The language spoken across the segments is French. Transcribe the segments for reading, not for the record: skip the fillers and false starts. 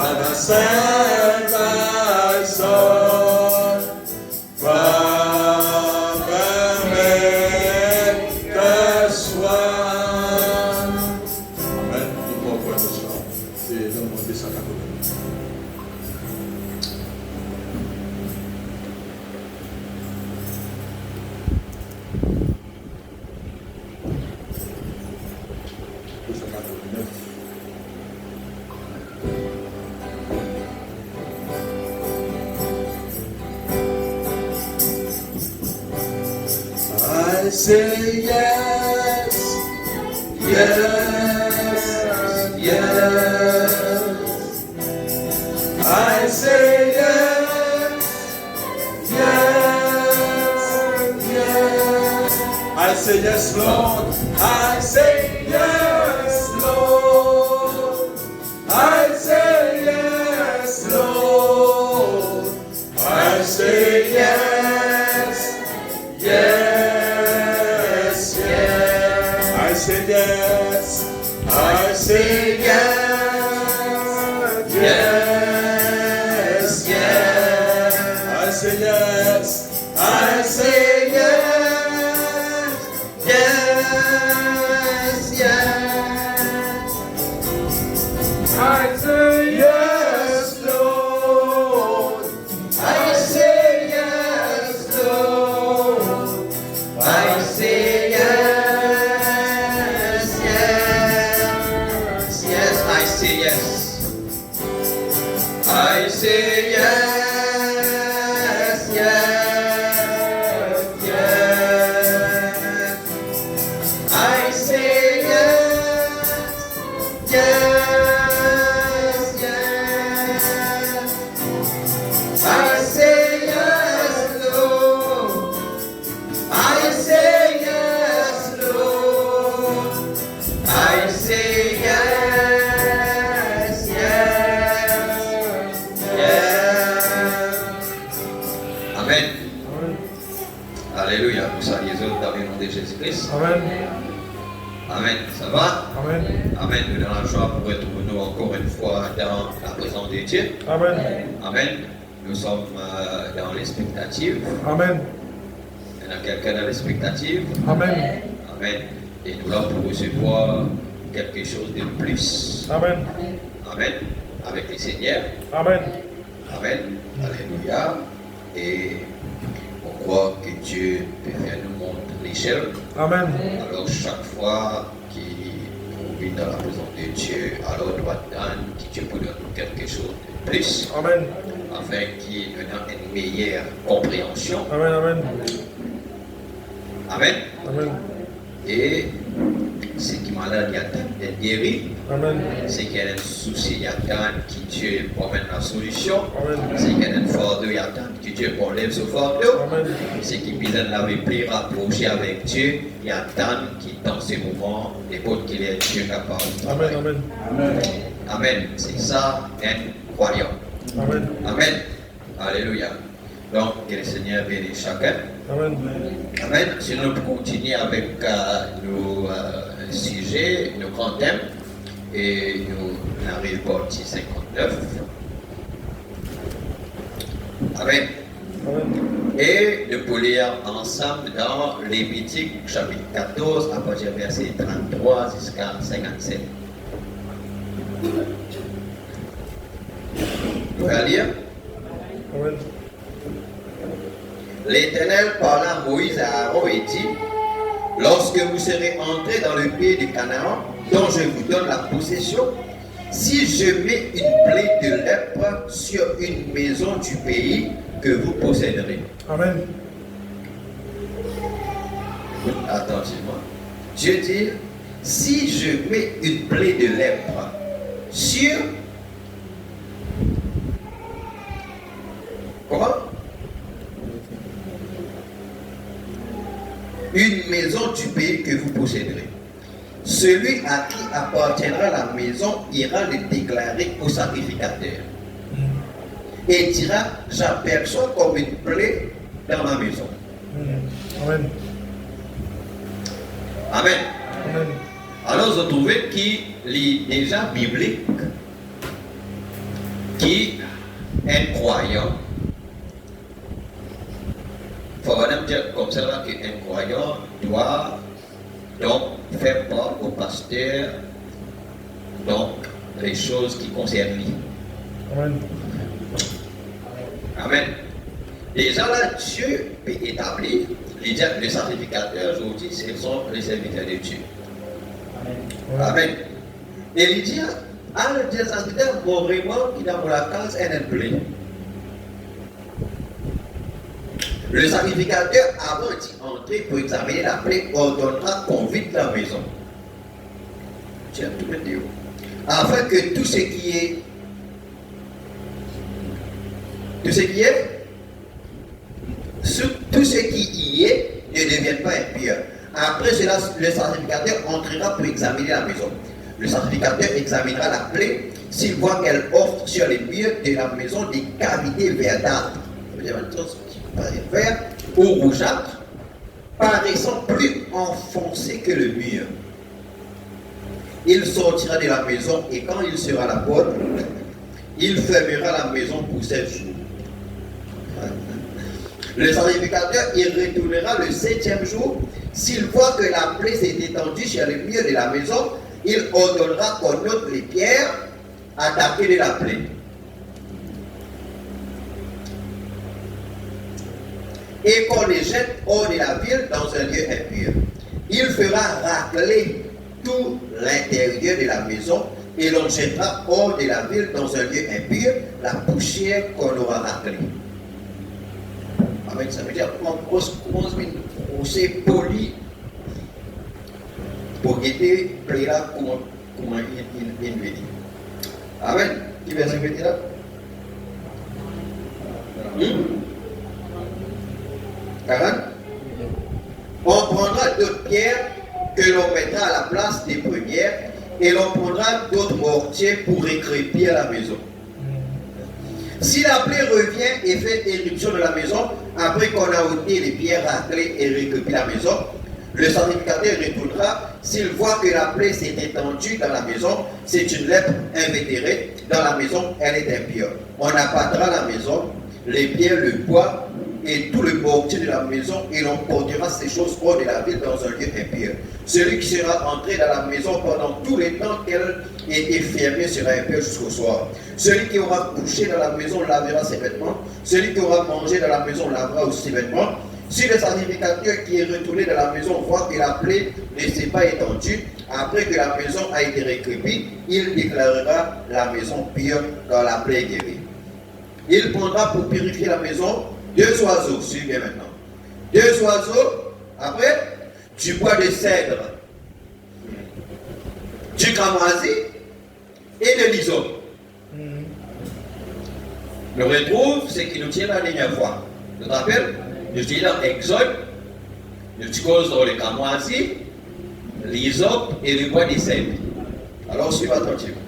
and I send my son from que soit. Amen. Nous pouvons voir ce soir. C'est dans le monde de sa I say yes, yes, yes. I say yes, yes, yes. I say yes, Lord. I say yes, Lord. I say yes, Lord. I say yes, yes. I say yes, I say yes, yes, yes. I say yes, I say yes, yes, yes. I say yes, Lord. I say yes, Lord. I say yes. I say yes, yes, yes. I say yes, yes, yes. I say yes, Lord. I say yes, Lord. I say yes. Alléluia, nous saluons dans le nom de Jésus-Christ. Amen. Amen. Ça va? Amen. Amen. Nous donnons la joie pour retrouver nous encore une fois dans la présence de Dieu. Amen. Amen. Nous sommes dans l'expectative. Amen. Il y en a quelqu'un dans l'expectative. Amen. Amen. Et nous là pour recevoir quelque chose de plus. Amen. Amen. Avec le Seigneur. Amen. Amen. Alléluia. Et on croit que Dieu peut faire nous montre l'échelle. Amen. Alors chaque fois qu'on vit dans la présence de Dieu, alors on doit attendre que Dieu peut nous donner quelque chose de plus. Amen. Afin qu'il nous donne une meilleure compréhension. Amen. Amen. Amen. Amen. Et ce qui malade, il y a tant d'être guéri. Amen. C'est qu'il y a un souci, il y a tant que Dieu promène la solution. Amen. C'est qu'il y a un fardeau, il y a tant que Dieu enlève ce fardeau. C'est qu'il besoin d'avoir plus rapproché avec Dieu. Il y a tant qui dans ces moments, les autres qu'il est Dieu capable. Amen. Amen. Amen. Amen. C'est ça un croyant. Amen. Amen. Alléluia. Donc, que le Seigneur bénisse chacun. Amen. Amen. Si nous continuons avec nos sujets, nos grands thèmes, et nous arrivons au partie 59. Amen. Amen. Et nous pouvons lire ensemble dans Lévitique chapitre 14, à partir du verset 33 jusqu'à 57. Nous allons lire. Amen. L'Éternel parla à Moïse et à Aaron et dit: lorsque vous serez entrés dans le pays du Canaan, dont je vous donne la possession, si je mets une plaie de lèpre sur une maison du pays que vous posséderez. Amen. Attentivement. Dieu dit: si je mets une plaie de lèpre sur comment? Une maison du pays que vous posséderez. Celui à qui appartiendra la maison ira le déclarer au sacrificateur et dira: j'aperçois comme une plaie dans ma maison. Amen. Amen. Amen. Alors vous trouvez qu'il est déjà biblique qui est croyant, il faut vraiment dire comme ça qu'un croyant doit donc faire part au pasteur donc les choses qui concernent lui. Amen. Amen. Déjà là, Dieu peut établir les sacrificateurs aujourd'hui, ce sont les serviteurs de Dieu. Amen. Amen. Et il dit, les sacrificateurs vont vraiment qui dans la case est un plein. Le sacrificateur, avant d'entrer pour examiner la plaie, ordonnera qu'on vide la maison. Tiens, tout le monde. Afin que tout ce qui est tout ce qui y est ne devienne pas impur. Après cela, le sacrificateur entrera pour examiner la maison. Le sacrificateur examinera la plaie s'il voit qu'elle offre sur les murs de la maison des cavités verdâtres. Vert ou rougeâtre, paraissant plus enfoncé que le mur. Il sortira de la maison et quand il sera à la porte, il fermera la maison pour 7 jours. Le sacrificateur y retournera le 7e jour. S'il voit que la plaie s'est étendue sur le mur de la maison, il ordonnera qu'on ôte les pierres attaquées de la plaie. Et qu'on les jette hors de la ville dans un lieu impur. Il fera racler tout l'intérieur de la maison et l'on jettera hors de la ville dans un lieu impur la poussière qu'on aura raclée. Amen. Ça veut dire qu'on s'est poli pour guetter plaira comment il veut dire. Amen. Qui va se mettre là? On prendra d'autres pierres que l'on mettra à la place des premières et l'on prendra d'autres mortiers pour récrépir la maison. Si la plaie revient et fait éruption de la maison, après qu'on a ôté les pierres raclées et récrépir la maison, le sacrificateur retournera. S'il voit que la plaie s'est étendue dans la maison, c'est une lèpre invétérée. Dans la maison, elle est impure. On abattra la maison, les pierres, le bois et tout le mortier de la maison, et l'on portera ces choses hors de la ville dans un lieu impur. Celui qui sera entré dans la maison pendant tout le temps qu'elle était fermée sera impur jusqu'au soir. Celui qui aura couché dans la maison lavera ses vêtements. Celui qui aura mangé dans la maison lavera aussi ses vêtements. Si le sacrificateur qui est retourné dans la maison voit que la plaie ne s'est pas étendue, après que la maison a été récrépie, il déclarera la maison pure quand la plaie est guérie. Il prendra pour purifier la maison 2 oiseaux, suivez maintenant. 2 oiseaux, après, du bois de cèdre, du cramoisi et de l'hysope. Nous retrouve ce qui nous tient la dernière fois. Tu te rappelles? Nous disons dans Exode, nous disons dans le cramoisi, l'hysope et le bois de cèdre. Alors, suivez attentivement.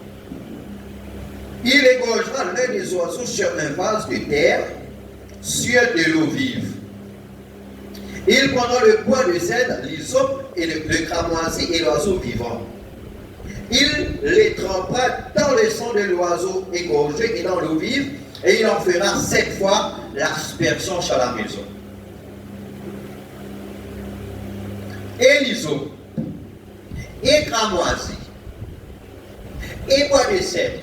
Il égorgera l'un des oiseaux sur un vase de terre, sur de l'eau vive. Il prendra le bois de cèdre, l'hysope et le cramoisi et l'oiseau vivant. Il les trempera dans le sang de l'oiseau égorgé et dans l'eau vive, et il en fera 7 fois l'aspersion sur la maison. Et l'hysope, et cramoisi, et bois de cèdre,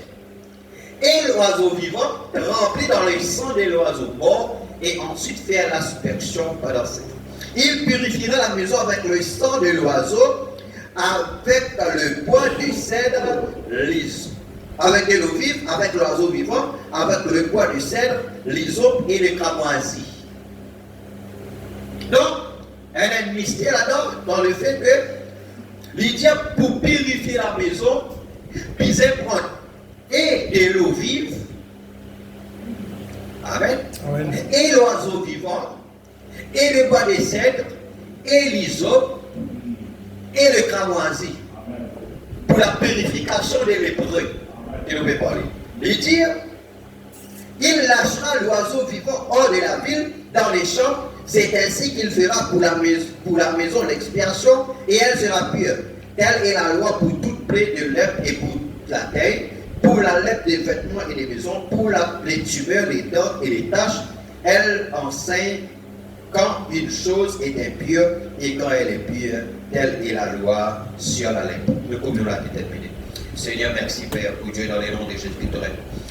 et l'oiseau vivant rempli dans le sang de l'oiseau mort, et ensuite faire l'aspersion pendant 7 fois. Il purifiera la maison avec le sang de l'oiseau, avec le bois de cèdre lisse, avec de l'eau vive, avec l'oiseau vivant, avec le bois de cèdre, l'hysope et le cramoisi. Donc, il y a un mystère là-dedans, dans le fait que l'idée pour purifier la maison, puis prendre et de l'eau vive, amen, et l'oiseau vivant, et le bois de cèdre, et l'hysope, et le cramoisi, pour la purification des lépreux. Il nous peut parler. Il dit, il lâchera l'oiseau vivant hors de la ville, dans les champs, c'est ainsi qu'il fera pour la maison l'expiation, et elle sera pure. Telle est la loi pour toute plaie de lèpre et pour la terre, pour la lèpre des vêtements et des maisons, pour les tumeurs, les dents et les taches. Elle enseigne quand une chose est impure et quand elle est pure, telle est la loi sur la lèpre. Nous comme nous l'a déterminé. Seigneur, merci Père, pour Dieu dans les noms de Jésus-Christ.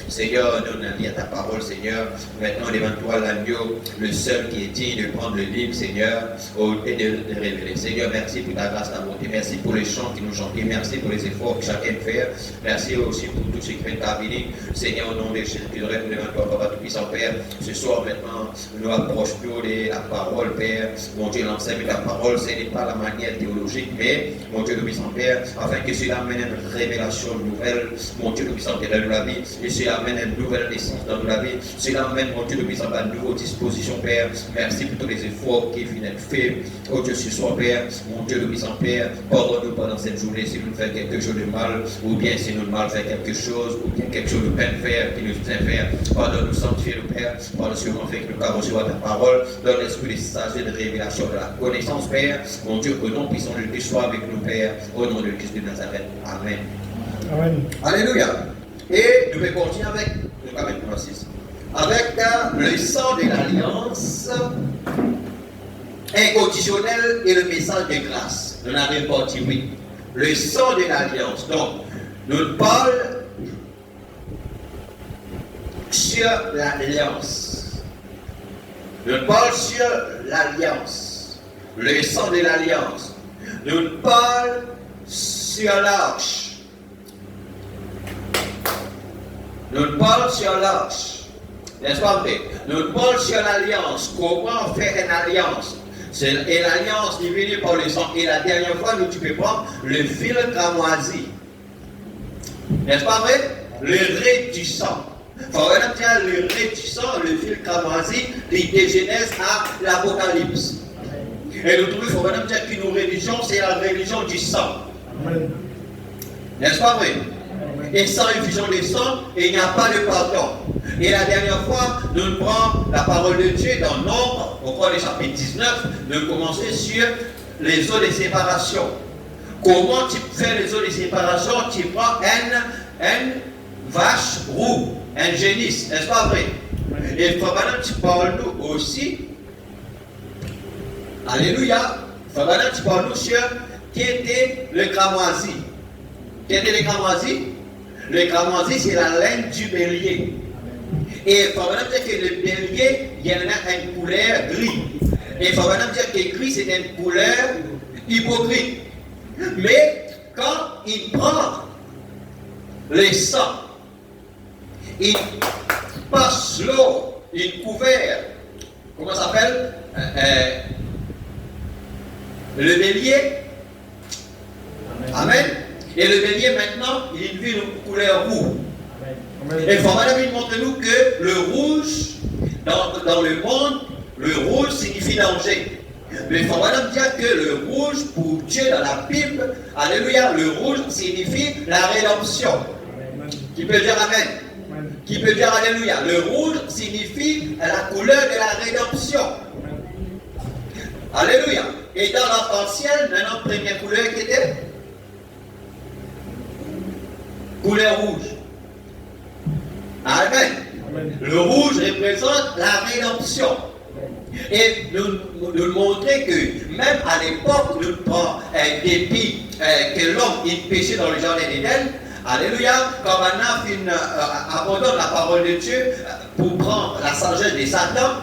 Seigneur, nous avons à ta parole, Seigneur. Maintenant, devant toi, l'agneau, le seul qui est digne de prendre le livre, Seigneur, et de révéler. Seigneur, merci pour ta grâce, ta bonté. Merci pour les chants qui nous chantent. Merci pour les efforts que chacun fait. Merci aussi pour tout ce qui est intervenu. Seigneur, au nom de Jésus-Christ, nous devant toi, Papa Tout-Puissant, Père. Ce soir, maintenant, nous approchons de la parole, Père. Mon Dieu, l'enseigne de ta parole, ce n'est pas la manière théologique, mais, mon Dieu, Tout-Puissant, Père, afin que cela amène une révélation nouvelle, mon Dieu, Tout-Puissant, Père, dans la vie. Et cela amène une nouvelle naissance dans la vie. Cela amène, mon Dieu, Tout-Puissant, à une nouvelle disposition, Père. Merci pour tous les efforts qui viennent être faits. Oh Dieu, ce soir, Père, mon Dieu, Tout-Puissant, Père, pardonne-nous pendant cette journée si nous faisons quelque chose de mal, ou bien si nous mal faisons quelque chose, ou bien quelque chose de peine faire, qui nous fait faire. Pardonne-nous, sanctifier-nous, Père. Pardonne-nous, fait que nous puissions recevoir ta parole, dans l'esprit de sagesse, de révélation, de la connaissance, Père. Mon Dieu, que nous puissions le Christ soit avec nous, Père, au nom de Christ de Nazareth. Amen. Amen. Alléluia. Et nous allons continuer avec le chapitre 6. Avec le sang de l'alliance inconditionnel et le message de grâce. Nous avons parti, oui. Le sang de l'alliance. Donc, nous parlons sur l'alliance. Nous parlons sur l'alliance. Le sang de l'alliance. Nous parlons sur l'arche. Nous parlons sur l'arche. N'est-ce pas vrai? Nous parlons sur l'alliance. Comment faire une alliance? Et l'alliance divinée par le sang. Et la dernière fois, nous tu peux prendre le fil cramoisi. N'est-ce pas vrai? Le ré du sang. Il faut vraiment dire le ré du sang, le fil cramoisi, de Genèse à l'Apocalypse. Et nous trouvons, il faut vraiment dire qu'une religion, c'est la religion du sang. N'est-ce pas vrai? Et sans effusion de sang, il n'y a pas de pardon. Et la dernière fois, nous prenons la parole de Dieu dans Nombre, au cours du chapitre 19, nous commençons sur les eaux de séparation. Comment tu fais les eaux de séparation? Tu prends une vache roue, un génisse, n'est-ce pas vrai? Et il faut maintenant que tu parles nous aussi. Alléluia. Il faut maintenant que tu parles nous sur qui était le cramoisi. Qui était le cramoisi? Le cramoisi, c'est la laine du bélier. Et il faut vraiment dire que le bélier, il y en a une couleur gris. Et il faut vraiment dire que gris, c'est une couleur hypocrite. Mais quand il prend le sang, il passe l'eau, il couvert, comment ça s'appelle? Le bélier. Amen. Et le bélier maintenant, il vit une couleur rouge. Et il faut maintenant montrer nous que le rouge, dans le monde, le rouge signifie danger. Mais il faut maintenant dire que le rouge, pour Dieu dans la Bible, alléluia, le rouge signifie la rédemption. Qui peut dire Amen? Qui peut dire alléluia? Le rouge signifie la couleur de la rédemption. Alléluia. Et dans l'arc-en-ciel, notre première couleur qui était couleur rouge. Amen. Le rouge représente la rédemption. Et nous montrer que même à l'époque, nous prenons depuis que l'homme est péché dans le jardin d'Éden, alléluia, quand maintenant abandonne la parole de Dieu pour prendre la sagesse de Satan.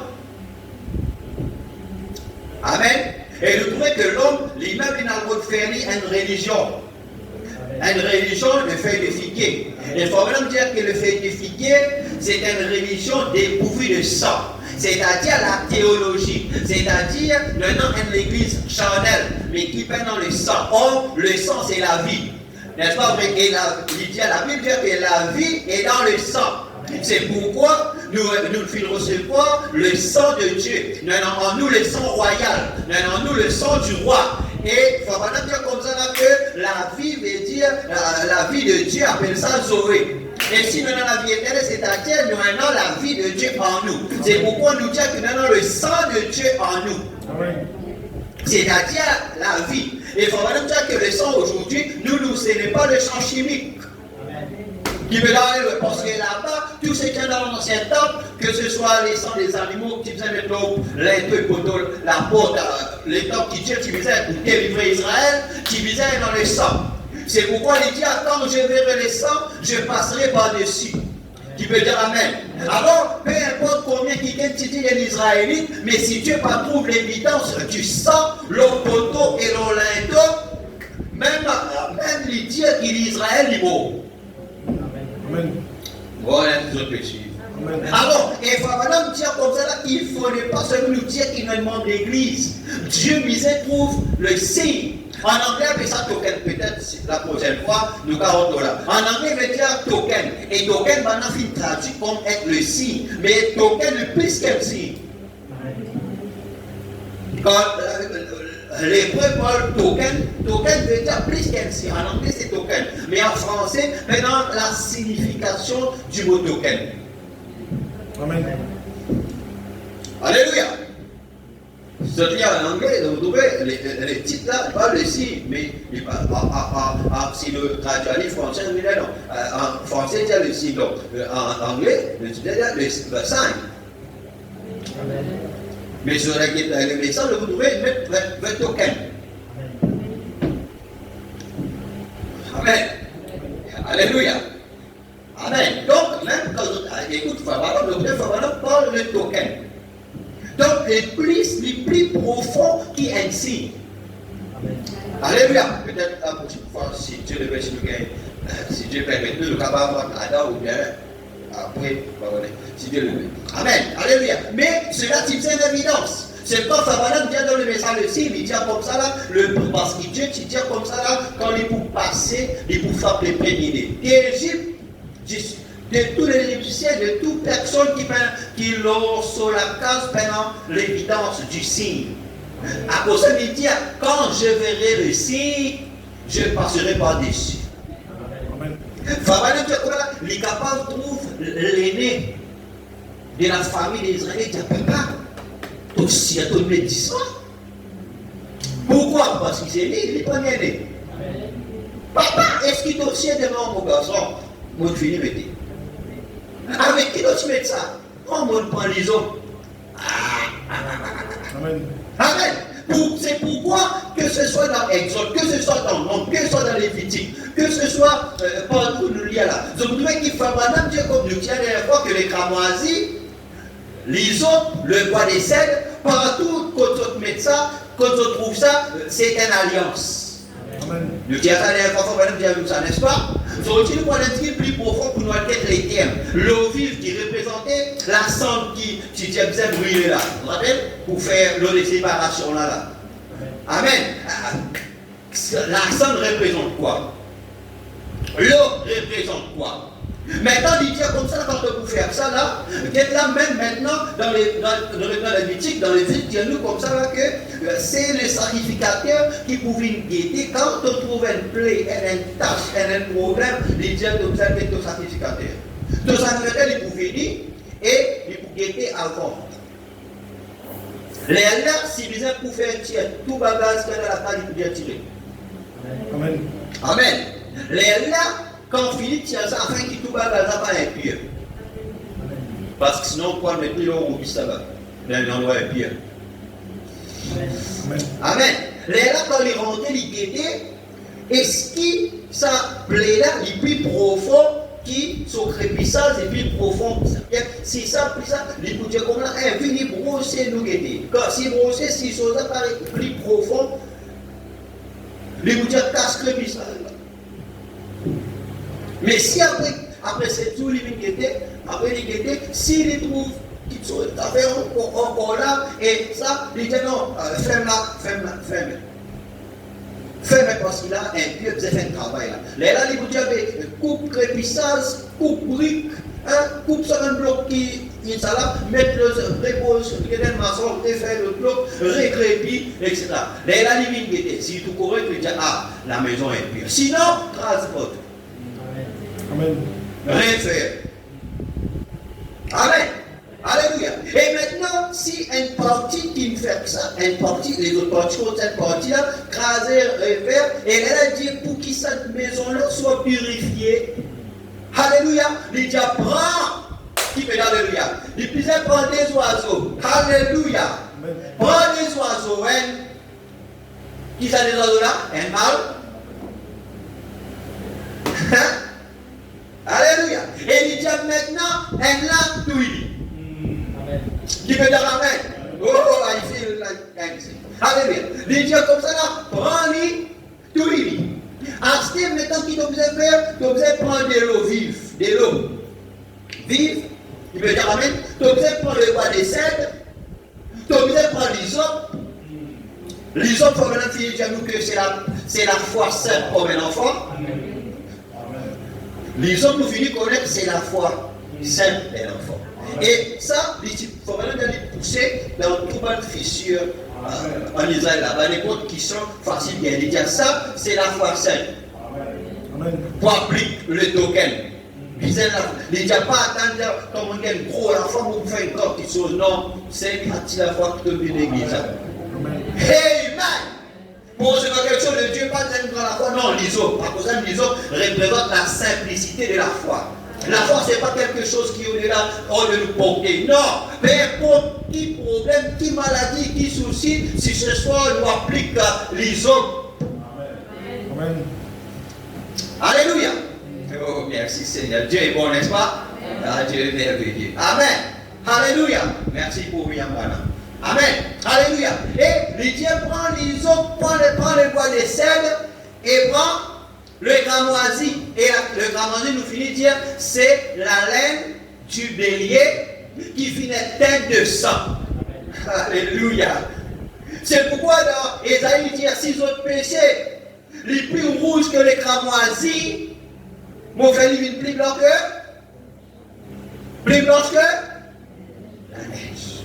Amen. Et nous trouvons que l'homme, lui-même, il n'a pas fait une religion. Une religion de feuilles de figuier. Il faut vraiment dire que le feuille de figuier, c'est une religion dépourvue de sang. C'est-à-dire la théologie. C'est-à-dire, maintenant, une église charnelle, mais qui peint dans le sang. Or, le sang, c'est la vie. N'est-ce pas vrai? Et la Bible dit que la vie est dans le sang. C'est pourquoi nous devons recevoir le sang de Dieu. Nous avons en nous le sang royal. Nous avons en nous le sang du roi. Et il faut maintenant dire comme ça que la vie veut dire, la vie de Dieu appelle ça Zoé. Et si nous avons la vie éternelle, c'est-à-dire nous avons la vie de Dieu en nous. C'est pourquoi nous disons que nous avons le sang de Dieu en nous. Amen. C'est-à-dire la vie. Et il faut vraiment dire que le sang aujourd'hui, ce n'est pas le sang chimique. Qui veut dire, parce que là-bas, tout ce qui est dans l'ancien temple, que ce soit les sangs des animaux, qui faisaient les deux poteaux, la porte, les temples qui visaient pour délivrer Israël, qui visaient dans les sangs. C'est pourquoi il dit, quand je verrai les sangs, je passerai par-dessus. Qui veut dire Amen. Alors, peu importe combien qui viennent citer les Israélites, mais si Dieu pas trouve l'évidence du sang, le poteau et le linteau, même les dire qu'il est Israël, il est beau. Amen. Voilà, nous autres péchés. Alors, il faut maintenant dire comme ça, il ne faudrait pas seulement nous dire qu'il y a un membre d'église. Dieu misait trouve le signe. En anglais, on appelle ça token. Peut-être la prochaine fois, nous $40. En anglais, on veut dire token. Et token, maintenant, il traduit comme être le signe. Mais token est plus qu'un signe. Quand l'hébreu parle token veut dire plus qu'un signe. En anglais, c'est token. Mais en français, maintenant, la signification du mot token. Amen. Alléluia. C'est-à-dire en anglais, vous trouvez les titres là, pas le signe, mais si le traduit français, non. En français, il y a le signe. Donc, en anglais, il y a le sign. Mais sur les messages, vous trouvez le token. Amen. Alléluia. Amen. Donc, même quand on écoute Favarab, le docteur Favarab parle de token. Donc, les plus profonds qui ainsi. Alléluia. Peut-être la prochaine fois, si Dieu le veut, si Dieu permet, nous sommes capables d'avoir ou bien après, si Dieu le veut. Amen. Alléluia. Mais cela, c'est une évidence. C'est pas Favarab vient dans le message aussi, il dit comme ça là, parce que Dieu dit comme ça là, quand il peut passer, il peut faire les prévenir. L'Égypte, de tous les Égyptiens, de toute personne qui l'ont sur la case pendant l'évidence du signe. À cause de il dit, quand je verrai le signe, je passerai par-dessus. Favarab, il est capable de trouver l'aîné de la famille d'Israël, il dit, papa, toi aussi, tu as tout dit ça. Pourquoi? Parce qu'il s'est né, il n'est pas né. Papa, est-ce qu'il t'a aussi devant mon garçon? Mon fini mettez. Avec qui tu mets ça? On ne prend les autres. Amen. Amen. C'est pourquoi, que ce soit dans Exode, que ce soit dans Nombre, que ce soit dans Lévitique, que ce soit partout nous lions là. Donc, vous trouvez qu'il faut vraiment dire comme nous disons la dernière fois que les cramoisis, les autres, le bois des cèdres, partout, quand on met ça, quand on trouve ça, c'est une alliance. Amen. Nous disons ça la dernière fois, on va dire ça, n'est-ce pas? Donc, il faut un plus profond pour nous être les termes. L'eau vive qui représentait la cendre qui disait brûler là. Vous vous rappelez? Pour faire l'eau de séparation là. Amen. La cendre représente quoi? L'eau représente quoi? Maintenant, il dit comme ça, quand on peut faire ça là, là même maintenant, dans les mythiques, dans les vies, nous comme ça là, que c'est le sacrificateur qui pouvait guetter. Quand on trouve une plaie, une tâche, un problème, il dit comme ça que ton sacrificateur. Ton sacrificateur, il pouvait venir et il pouvait guetter avant. Les là, si vous avez pour faire tirer, tout bagage qu'il y a dans la table, il pouvait tirer. Amen. Amen. Les là, quand Philippe tient ça, afin qu'il tout bagage n'a pas impur. Parce que sinon, on peut mettre l'eau au bis là-bas. Dans l'endroit impur. Amen. Amen. Là, quand il rentrait, il guettait. Est-ce que ça plaît là, il est plus profond qui sont crépissants et plus profond. Si ça, puis ça, il peut dire comme là, il brosser nous guetter. Quand si brosser, si ça paraît plus profond, il peut dire casse crépissant. Mais si après c'est tout, il guettait, après il guettait, s'il trouve qu'il sont encore là, et ça, il dit non, ferme. Ferme parce qu'il a un peu de fait un travail là. Là, il vous dit, coupe crépissage, coupe brique, coupe sur un bloc qui est là, mettre le repose, le maçon, faire le bloc, récrépi, etc. Là, il dit, si tout correct, il dit, la maison est pure. Sinon, transporte. Amen. Rien faire. Amen. Alléluia. Et maintenant, si une partie qui me fait ça, une partie, les autres parties contre cette partie-là, craser, refaire, et elle a dit pour que cette maison-là soit purifiée. Alléluia. Il dit prends. Qui peut dire alléluia? Il disait prends des oiseaux. Alléluia. Prends des oiseaux. Qui sont des oiseaux là? Un mâle. Alléluia. Et il dit maintenant un lac d'huile. Qui peut dire amen? Oh, I feel like dancing. Alléluia. Il dit comme ça là, prends-les d'huile. Ensuite, maintenant, qui doit faire? Tu dois prendre de l'eau vive. De l'eau vive. Il peut dire amen. Tu dois prendre le bois de cèdre. Tu dois prendre l'hysope. L'hysope, pour maintenant, il dit à nous que c'est la foi sainte pour un enfant. L'hysope, nous finissons connaître, c'est la foi sainte d'un enfant. Et ça, il faut maintenant les pousser dans toute bonne fissure en Israël là-bas. Les comptes qui sont faciles bien. Il dit ça, c'est la foi sainte. Pour appliquer le token. Il dit pas attendre comme on est gros enfant pour faire une petite chose. Non, c'est la foi que tu peux l'église. Amen. Bon, c'est pas quelque chose de Dieu, pas de la foi. Non, l'hysope. Par contre, l'hysope représente la simplicité de la foi. La foi, ce n'est pas quelque chose qui est là, de nous porter. Non, peu importe qui problème, qui maladie, qui souci, si ce soir on nous applique l'hysope. Amen. Alléluia. Oh, merci Seigneur. Dieu est bon, n'est-ce pas? Ah, Dieu est merveilleux. Amen. Alléluia. Merci pour William Branham. Amen. Alléluia. Et les dieux prend l'hysope, prend le bois de cèdre et prend le cramoisi. Et le cramoisi nous finit de dire c'est la laine du bélier qui finit teinte de sang. Alléluia. C'est pourquoi dans Ésaïe il dit à 6 autres péchés, les plus rouges que les cramoisis, mon frère, il plus blanc que plus blanche que la neige.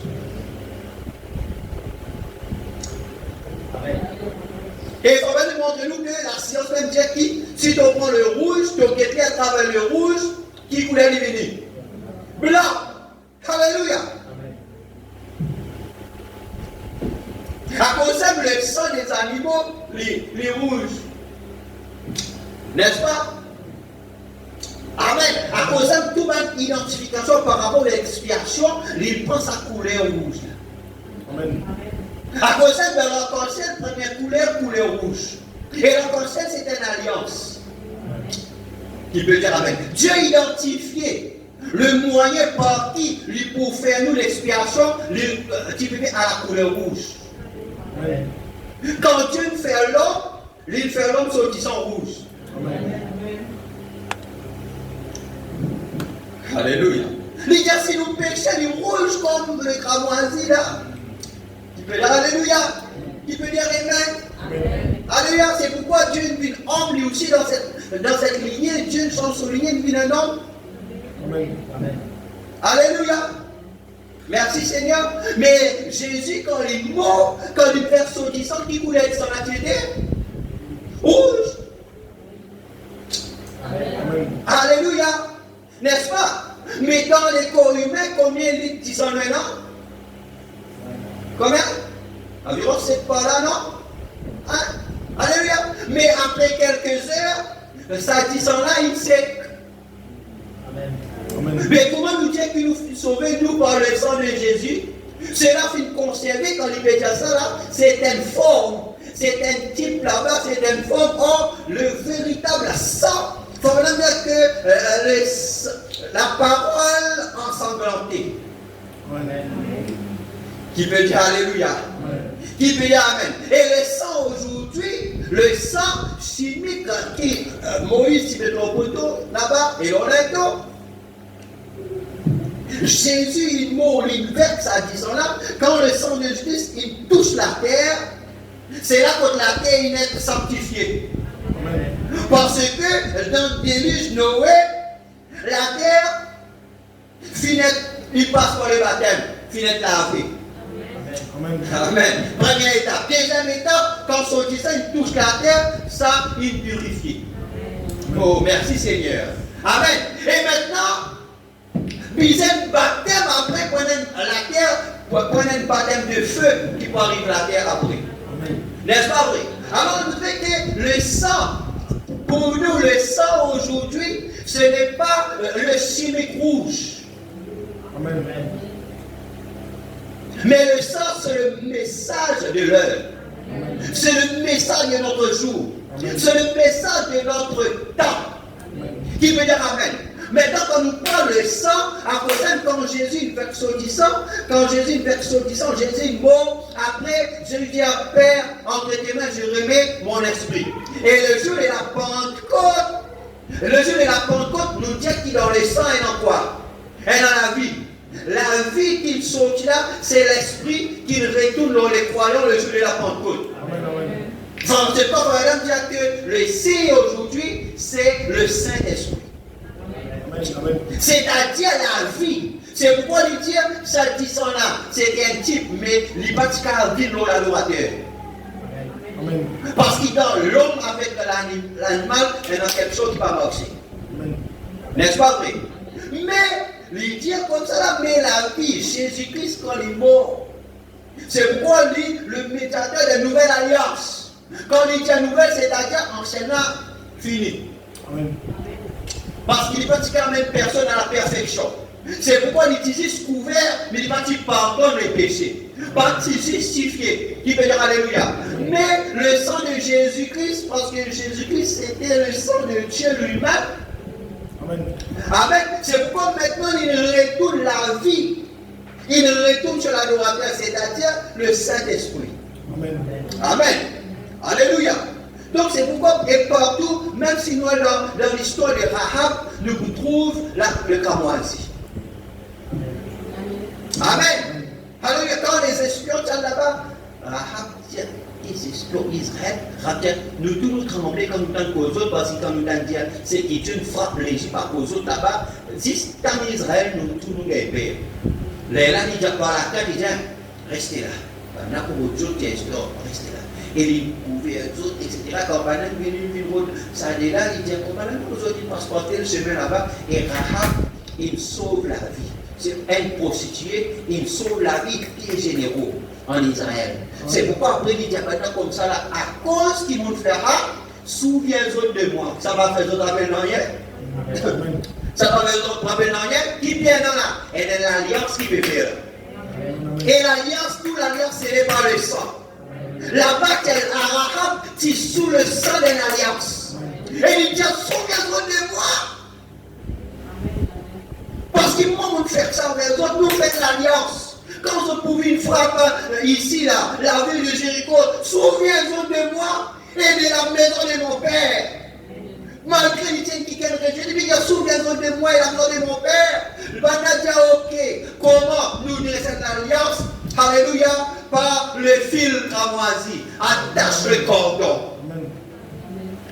Et il faut même montrer nous que la science même dit qui, si tu prends le rouge, tu guettes à travers le rouge, qui coulait les vénus. Blanc. Alléluia. À cause de le sang des animaux, les rouges. N'est-ce pas? Amen. À cause de toute une identification par rapport à l'expiation, il prend sa couleur rouge. Amen. À cause de l'arc-en-ciel, première couleur rouge. Et l'arc-en-ciel, c'est une alliance. Qui peut dire amen. Dieu identifié le moyen par qui lui pour faire nous l'expiation, qui peut faire à la couleur rouge. Amen. Quand Dieu fait l'homme, il fait l'homme sortissant rouge. Amen. Alléluia. Les gars, si nous péchons, les rouges comme le cramoisi là. Qui peut dire Alléluia. Qui peut dire Amen. Alléluia. C'est pourquoi Dieu est un homme lui aussi dans cette lignée. Dieu sans souligner une un homme. Amen. Alléluia. Merci Seigneur. Mais Jésus, quand il est mort, quand il fait sortissant, qui coulait sur la terre, rouge. Amen. Alléluia. N'est-ce pas? Mais dans les corps humains, combien de litres disons maintenant? Combien? Environ 7 par là, non? Hein? Alléluia. Mais après quelques heures, ça disant là, il sait. Amen. Mais comment nous dire qu'il nous sauve nous par le sang de Jésus? Cela finit conservé quand il peut dire ça là, c'est une forme, c'est un type là-bas, c'est une forme. Or, le véritable sang. Il faut vraiment dire que la parole ensanglantée. Qui peut dire Alléluia. Qui peut dire Amen. Et le sang aujourd'hui, le sang chimique qui Moïse il met au poteau là-bas et on l'entend. Jésus il mord, il verse à disant là, quand le sang de Christ il touche la terre, c'est là que la terre il est sanctifiée. Parce que dans le déluge Noé, la terre finit, il passe par le baptême, finit lavée. Amen. Amen. Première étape. Deuxième étape, quand son sang il touche la terre, ça il purifie. Oh, merci Seigneur. Amen. Et maintenant, deuxième baptême après, prenez la terre, prenez un baptême de feu qui peut arriver à la terre après. N'est-ce pas vrai? Alors, vous savez que le sang, pour nous, le sang aujourd'hui, ce n'est pas le chimique rouge. Amen. Mais le sang, c'est le message de l'heure. C'est le message de notre jour. C'est le message de notre temps. Qui veut dire Amen. Maintenant, quand nous parlons le sang, à cause quand Jésus verse du sang, Jésus mort, après, je lui dis à Père, entre tes mains, je remets mon esprit. Et le jour de la Pentecôte, nous dit qu'il dans le sang et dans quoi? Et dans la vie. La vie qu'il sortit là, c'est l'esprit qui retourne dans les croyants le jour de la Pentecôte. C'est pas par exemple dire que le signe aujourd'hui, c'est le Saint-Esprit. C'est-à-dire la vie. C'est pourquoi il dit, ça dit ça là, c'est un type, mais il va pas vivre dans l'adorateur. Parce qu'il dans l'homme avec l'animal, il y a quelque chose qui va marcher. N'est-ce pas vrai? Mais, il dit comme ça là, mais la vie, Jésus-Christ quand il est mort, c'est pourquoi il dit le médiateur de nouvelle alliance. Quand il dit nouvelle, c'est-à-dire enchaînant fini. Amen. Parce qu'il ne va pas même personne à la perfection. C'est pourquoi il utilise couvert, mais il va dire pardonne les péchés. Pas justifié, qui veut dire Alléluia. Mais le sang de Jésus-Christ, parce que Jésus-Christ c'était le sang de Dieu lui-même. Amen. Amen. C'est pourquoi maintenant il retourne la vie. Il retourne sur l'adorateur, c'est-à-dire le Saint-Esprit. Amen. Amen. Alléluia. Donc c'est pourquoi, et partout, même si nous, dans l'histoire de Rahab, nous trouvons le cramoisi. Amen. Alléluia. Quand les espions sont là-bas, Rahab dit, les espions Israël, nous tous nous tremblons quand nous donnons aux autres, parce que quand nous donnons dire, c'est qui est une frappe légère par aux autres là-bas, si c'est en Israël, nous tous nous gagnons. Les là, ils disent par la terre, ils disent, restez là. Pendant que vous autres, restez là. Et les pouvaient autres, etc. Quand on a une route, ça est là, il dit, comment nous autres, ils transportent le chemin là-bas, et Rahab, il sauve la vie. C'est un prostitué, il sauve la vie des généraux en Israël. C'est pourquoi après, il dit, comme ça là, à cause qu'il nous fera, souviens-vous de moi. Ça va faire d'autres appels dans hier. Ça va faire d'autres appels dans hier. Qui vient dans là? Et c'est l'alliance qui peut faire. Et l'alliance, toute l'alliance, c'est par le sang. Là-bas, Rahab, c'est sous le sang de l'alliance. Et il dit, souviens-toi de moi. Parce qu'ils m'ont fait ça avec les autres, nous faisons l'alliance. Quand on trouve une frappe ici, là, la ville de Jéricho, souviens-toi de moi et de la maison de mon père. Malgré les tiens qui quelqu'un, je dis, souviens-toi de moi et la maison de mon père. Le banal dit, ok, comment nous dressons l'alliance? Alléluia, par le fil cramoisi. Attache le cordon.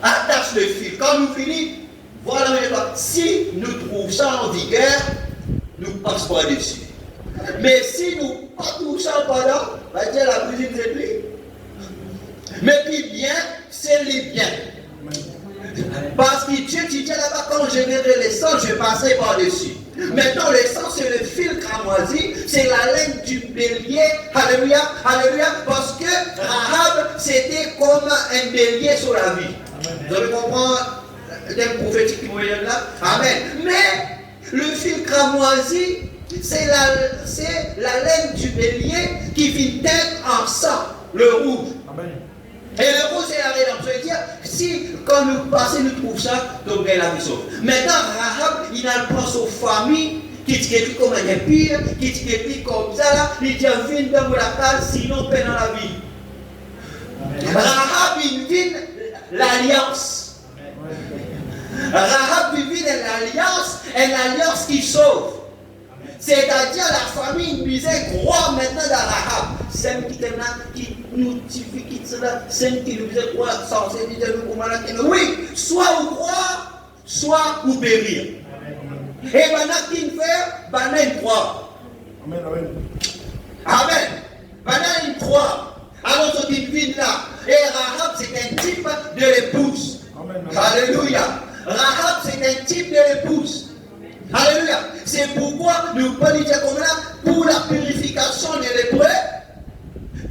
Attache le fil. Quand nous finissons, voilà, si nous trouvons ça en vigueur, nous ne passons pas dessus. Mais si nous ne trouvons ça pendant, va dire la cuisine c'est lui. Mais puis bien, c'est les biens. Parce que Dieu dit là-bas, quand je verrai les sangs, je passerai par-dessus. Maintenant, le sang, c'est le fil cramoisi, c'est la laine du bélier. Alléluia, alléluia. Parce que Rahab, c'était comme un bélier sur la vie. Vous allez comprendre les prophétiques qui vont être là? Amen. Mais le fil cramoisi, c'est la laine du bélier qui vient d'être en sang, le rouge. Amen. Et le rouge, c'est la rédemption. C'est-à-dire, si quand nous passons, nous trouvons ça, donc la vie sauve. Maintenant, Rahab, il a le pense aux familles qui te comme un pire, qui te comme ça, là, il dit, viens dans la case, sinon, paix dans la vie. Rahab, il vit l'alliance. Rahab, il vit l'alliance, et l'alliance qui sauve. C'est-à-dire la famille misère croit maintenant dans Rahab. Celle qui nous tifie, qui cela, celle qui nous disait quoi, censé dire nous comment oui, soit on croit, soit on périr. Et maintenant qu'il fait, maintenant il croit. Amen, amen. Amen. Maintenant il croit. Alors ce qu'il vit là. Et Rahab c'est un type de l'épouse. Alléluia. Rahab c'est un type de l'épouse. Alléluia. C'est pourquoi nous pouvons dire comme là, pour la purification de l'épreuve,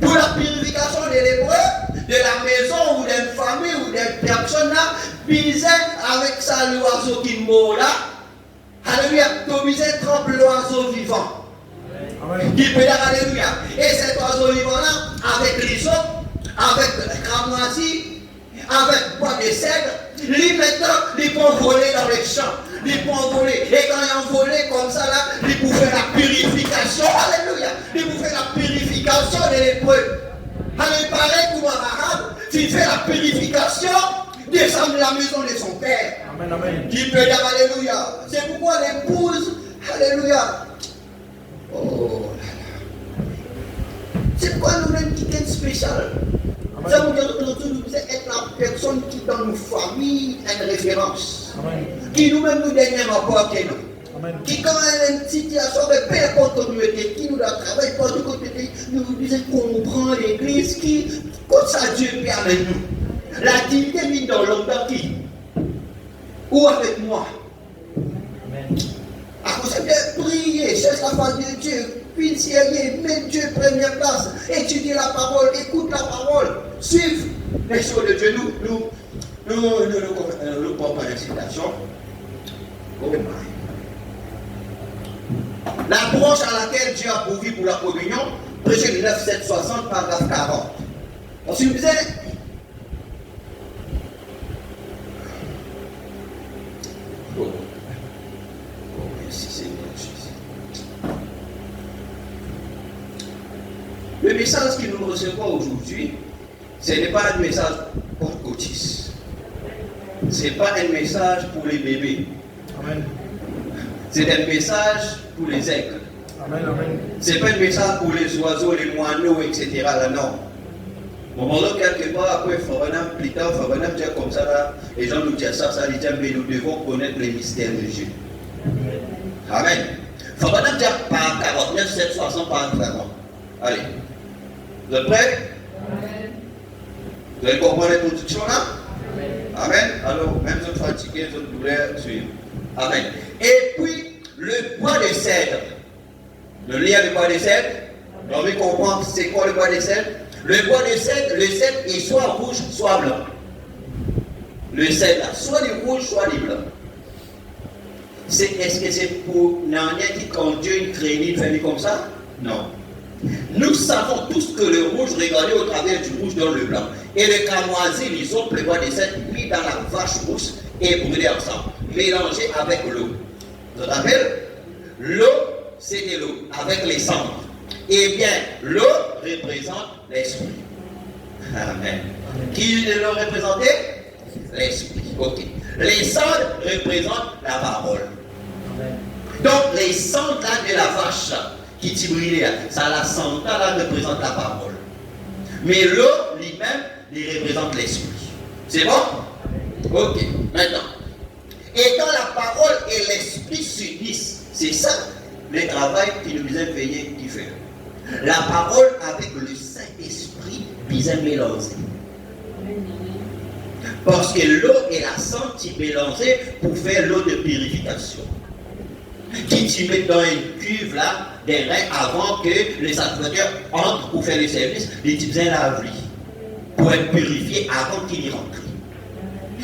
pour la purification de l'épreuve, de la maison ou d'une famille ou d'une personne là, Bisait avec ça l'oiseau qui mord là. Alléluia. Donc bisait trempe l'oiseau vivant. Qui peut dire alléluia. Et cet oiseau vivant là, avec les autres, avec cramoisi, avec bois de cèdre, lui maintenant, il peut voler dans les champs. Il peut voler. Et quand il a volé comme ça là, il peut faire la purification. Alléluia. Il peut faire la purification de l'épreuve. Alors il paraît pour arabe, s'il fait la purification, descend de la maison de son père. Amen, amen. Qui peut dire alléluia. C'est pourquoi l'épouse, alléluia. Oh là là. C'est pourquoi nous-mêmes qui sommes spécial. Ça veut dire que nous devons être la personne qui dans nos familles a une référence. Amen. Qui nous-mêmes nous donnons rapport à nous. Amen. Qui quand il y a une situation de paix continuité, qui nous a travaillé pour du côté, nous disons qu'on prend l'église, qui, comme ça Dieu permet nous. La dignité mise dans l'homme dans qui? Ou avec moi? Amen. À cause de prier, cherche la face de Dieu, puis mettre Dieu première place, étudier la parole, écoute la parole, suivre les choses de Dieu. Nous portons l'incitation. L'approche à laquelle Dieu a pourvu pour la communion, Prêché 9, 7, 60, paragraphe 40. On se disait, merci Seigneur Jésus. Le message que nous recevons aujourd'hui, ce n'est pas un message pour Cotis. Ce n'est pas un message pour les bébés. Amen. C'est un message pour les aigles. Amen, amen. C'est pas un message pour les oiseaux, les moineaux, etc. Là, non. Bon, là, quelque part, après, plus tard, dire comme ça, là, les gens nous disent ça, ils disent, mais nous devons connaître les mystères de Dieu. Amen. Fabanam dire par 49, 7, 60, par 50. Allez. Vous êtes prêts? Amen. Vous allez comprendre les productions là? Amen. Alors, même si vous êtes fatigués, vous devez suivre. Amen. Et puis, le bois de cèdre. Le lien du bois de cèdre. Vous avez compris c'est quoi le bois de cèdre? Le bois de cèdre, le cèdre est soit rouge, soit blanc. Le cèdre, soit du rouge, soit du blanc. Est-ce que c'est pour l'année qui conduit une crénille fait comme ça? Non. Nous savons tous que le rouge regardait au travers du rouge dans le blanc. Et le cramoisi, les autres, le bois de cèdre mis dans la vache rousse et brûlé ensemble, mélangé avec l'eau. Vous vous rappelez? L'eau, c'était l'eau, avec les cendres. Eh bien, l'eau représente l'esprit. Amen. Qui l'eau représentait? L'esprit. Ok. Les cendres représentent la parole. Amen. Donc, les cendres de la vache qui brûlait, ça la cendre là représente la parole. Mais l'eau lui-même, il représente l'esprit. C'est bon? Ok. Maintenant. Et quand la parole et l'esprit s'unissent, c'est ça le travail qui nous a veillé qui fait. La parole avec le Saint-Esprit bien mélangé. Parce que l'eau et la cendre qui mélangée pour faire l'eau de purification. Qui tu mets dans une cuve là, des reins avant que les sacrificateurs entrent pour faire le service, ils utilisaient la vie pour être purifiés avant qu'ils y rentrent.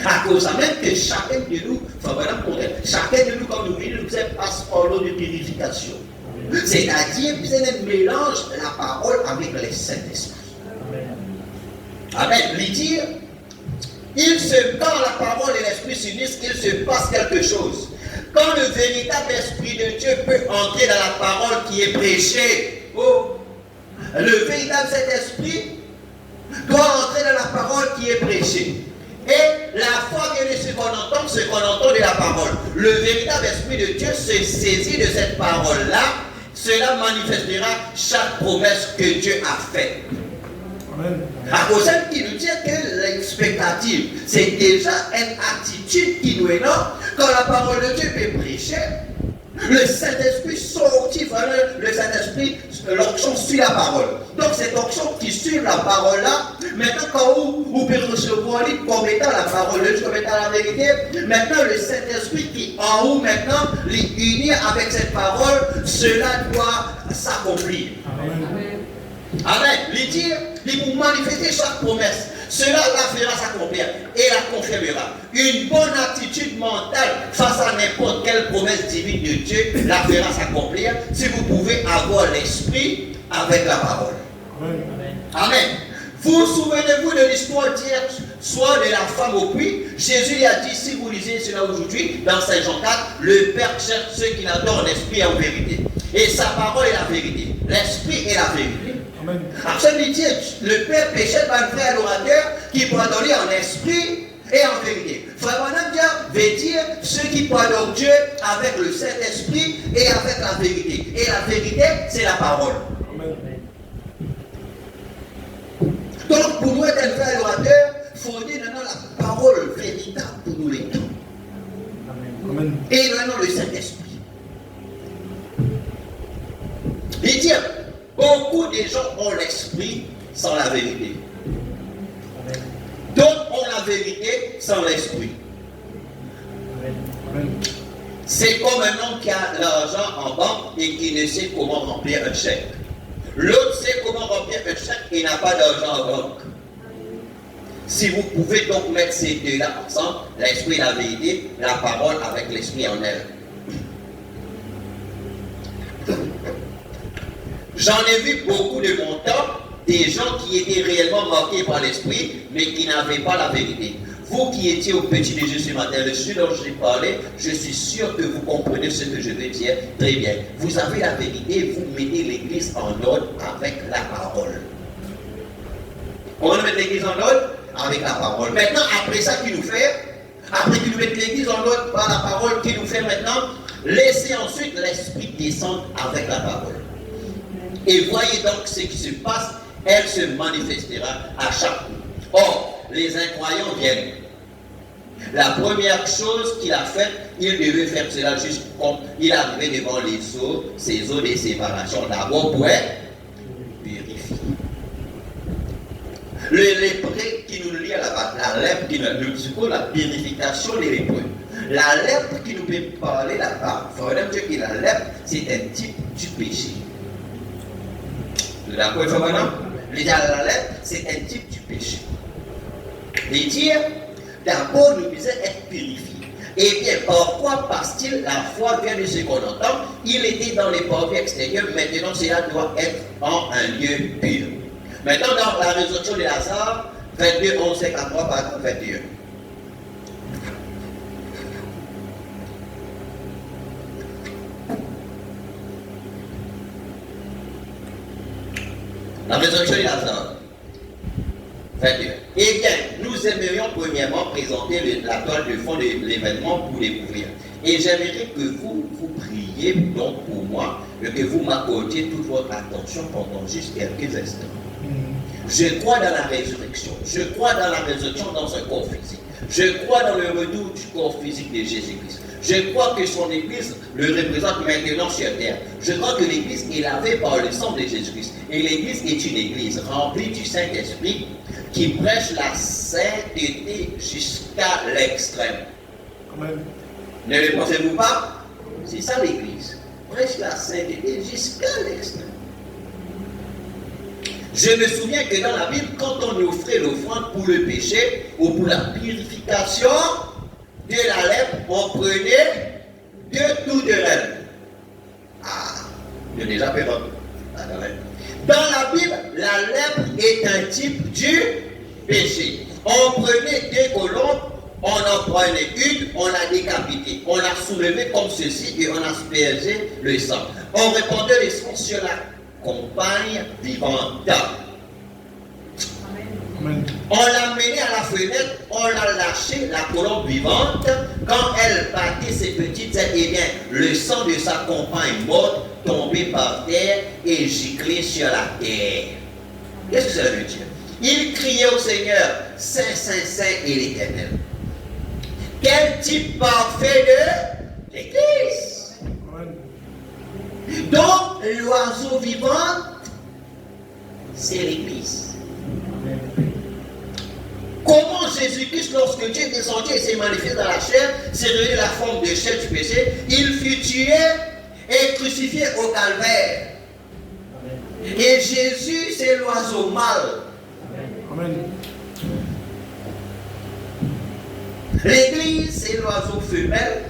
À cause de même que chacun de nous, chacun de nous, comme nous vivons, nous passe par l'eau de purification. C'est-à-dire, vous avez un mélange de la parole avec le Saint-Esprit. Amen. Lui dire, quand la parole et l'esprit s'unissent, il se passe quelque chose. Quand le véritable esprit de Dieu peut entrer dans la parole qui est prêchée, le véritable Saint-Esprit doit entrer dans la parole qui est prêchée. Et la foi vient de ce qu'on entend de la parole. Le véritable esprit de Dieu se saisit de cette parole-là. Cela manifestera chaque promesse que Dieu a faite. À cause qui nous dit que l'expectative, c'est déjà une attitude qui nous est là. Quand la parole de Dieu est prêchée, le Saint-Esprit sortit, le Saint-Esprit, l'onction suit la parole. Donc cette onction qui suit la parole là, maintenant quand vous pouvez recevoir comme étant la parole de Dieu, comme étant la vérité, maintenant le Saint-Esprit qui en haut maintenant, les unir avec cette parole, cela doit s'accomplir. Amen. Amen. Les dire, pour manifester chaque promesse. cela la fera s'accomplir et la confirmera. Une bonne attitude mentale face à n'importe quelle promesse divine de Dieu la fera s'accomplir si vous pouvez avoir l'esprit avec la parole. Amen. Amen. Vous souvenez-vous de l'histoire d'hier soir de la femme au puits? Jésus a dit, si vous lisez cela aujourd'hui, dans Saint Jean 4, le Père cherche ceux qui l'adorent en esprit et en vérité. Et sa parole est la vérité. L'esprit est la vérité. Amen. Absolument, le Père péchait par le frère adorateur qui peut adorer en esprit et en vérité. Frère Branham veut dire ceux qui adorent Dieu avec le Saint-Esprit et avec la vérité. Et la vérité, c'est la parole. Amen. Donc, pour nous être un frère adorateur, il faut dire maintenant la parole véritable pour nous les tous. Amen. Et maintenant le Saint-Esprit. Il dit, beaucoup de gens ont l'esprit sans la vérité. D'autres ont la vérité sans l'esprit. C'est comme un homme qui a l'argent en banque et qui ne sait comment remplir un chèque. L'autre sait comment remplir un chèque et n'a pas d'argent en banque. Si vous pouvez donc mettre ces deux-là ensemble, l'esprit et la vérité, la parole avec l'esprit en elle. J'en ai vu beaucoup de mon temps, des gens qui étaient réellement marqués par l'esprit, mais qui n'avaient pas la vérité. Vous qui étiez au petit déjeuner ce matin, le sujet dont j'ai parlé, je suis sûr que vous comprenez ce que je veux dire très bien. Vous avez la vérité, vous mettez l'église en ordre avec la parole. On va mettre l'église en ordre avec la parole. Maintenant, après ça, qu'il nous fait, après qu'il nous mette l'église en ordre par la parole, qu'il nous fait maintenant, laissez ensuite l'esprit descendre avec la parole. Et voyez donc ce qui se passe, elle se manifestera à chaque coup. Or, les incroyants viennent. La première chose qu'il a faite, il devait faire cela juste comme il arrivait devant les eaux, ces eaux de séparation. D'abord pour être purifié. Le lépreux qui nous lit à la lèpre qui nous dit la purification des lépreux. La lèpre qui nous peut parler là-bas, il faut dire que la lèpre, c'est un type du péché. D'accord, il faut maintenant? La lèpre, c'est un type du péché. Les dire, d'abord, nous devons être purifiés. Eh bien, pourquoi? Parce que la foi vient de ce qu'on entend. Il était dans les parvis extérieurs, maintenant cela doit être en un lieu pur. Maintenant, dans la résurrection de Lazare, 22, 11, 53, par 21. La résurrection de Lazare. 21. Eh bien, nous aimerions premièrement présenter la toile de fond de l'événement pour découvrir. Et j'aimerais que vous priez donc pour moi et que vous m'accordiez toute votre attention pendant juste quelques instants. Je crois dans la résurrection. Je crois dans la résurrection dans un corps physique. Je crois dans le retour du corps physique de Jésus-Christ. Je crois que son Église le représente maintenant sur terre. Je crois que l'Église est lavée par le sang de Jésus-Christ. Et l'Église est une Église remplie du Saint-Esprit qui prêche la sainteté jusqu'à l'extrême. Ne le pensez-vous pas? C'est ça l'Église. Prêche la sainteté jusqu'à l'extrême. Je me souviens que dans la Bible, quand on offrait l'offrande pour le péché ou pour la purification de la lèpre, on prenait 2 tours de laine. Ah, j'ai déjà fait votre. Dans la Bible, la lèpre est un type du péché. On prenait 2 colombes, on en prenait une, on l'a décapitée, on l'a soulevée comme ceci et on a aspergé le sang. On répandait le sang sur la compagne vivante. Amen. On l'a menée à la fenêtre, on l'a lâché, la colombe vivante. Quand elle battait ses petites ailes, eh bien, le sang de sa compagne morte tombait par terre et giclait sur la terre. Qu'est-ce que ça veut dire? Il criait au Seigneur, Saint, Saint, Saint et l'Éternel. Quel type parfait de l'Église? Donc, l'oiseau vivant, c'est l'Église. Comment Jésus-Christ, lorsque Dieu est descendu et s'est manifesté dans la chair, s'est donné la forme de chair du péché, il fut tué et crucifié au calvaire. Et Jésus, c'est l'oiseau mâle. Amen. L'église, c'est l'oiseau femelle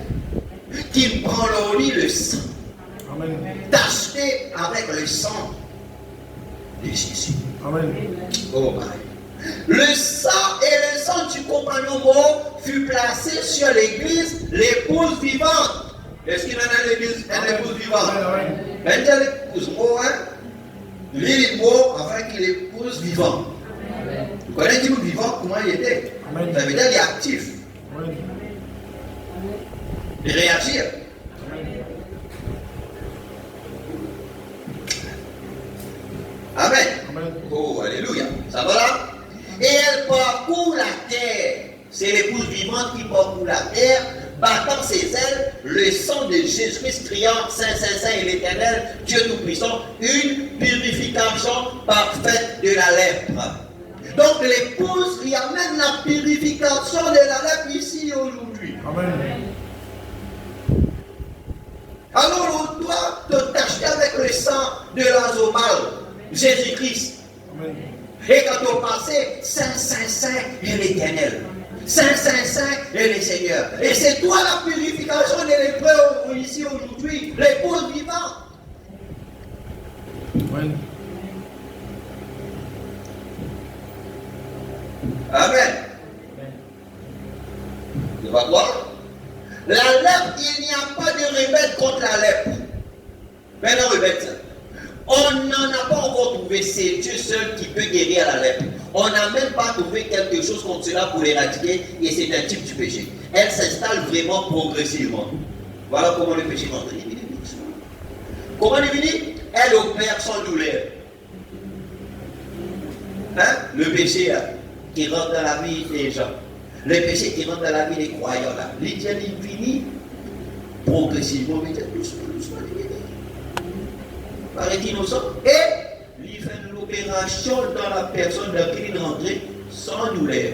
qui prend au lit le sang. D'acheter avec le sang de Jésus. Amen. Oh, le sang et le sang du compagnon mort fut placé sur l'église, l'épouse vivante. Est-ce qu'il y en a l'église, une épouse vivante? Quand il y a l'épouse mort, lui il est mort afin qu'il épouse vivant. Vous connaissez l'épouse vivant, comment il était? Ça veut dire qu'il est actif. Il réagit. Amen. Oh, alléluia. Ça va là? Et elle parcourt la terre. C'est l'épouse vivante qui parcourt la terre, battant ses ailes, le sang de Jésus-Christ, criant Saint, Saint, Saint et l'Éternel, Dieu Tout-Puissant, une purification parfaite de la lèpre. Donc l'épouse lui amène la purification de la lèpre ici aujourd'hui. Amen. Alors on doit te t'acheter avec le sang de l'oiseau mâle, Jésus-Christ. Amen. Et quand on passait, Saint, Saint, Saint et l'Éternel. Saint, Saint, Saint et le Seigneur. Et c'est toi la purification de l'épreuve ici aujourd'hui, l'épouse vivante. Amen. Amen. Tu vas voir? La lèpre, il n'y a pas de remède contre la lèpre. Maintenant, remède ça. On n'en a pas encore trouvé, c'est Dieu seul qui peut guérir la lèpre. On n'a même pas trouvé quelque chose contre cela pour l'éradiquer et c'est un type du péché. Elle s'installe vraiment progressivement. Voilà comment le péché rentre. Comment il dit? Elle opère sans douleur. Hein? Le péché là, qui rentre dans la vie des gens. Le péché qui rentre dans la vie des croyants là. Il finit progressivement, mais doucement, doucement, par être innocent et il fait une opération dans la personne dans qui il rentre sans douleur.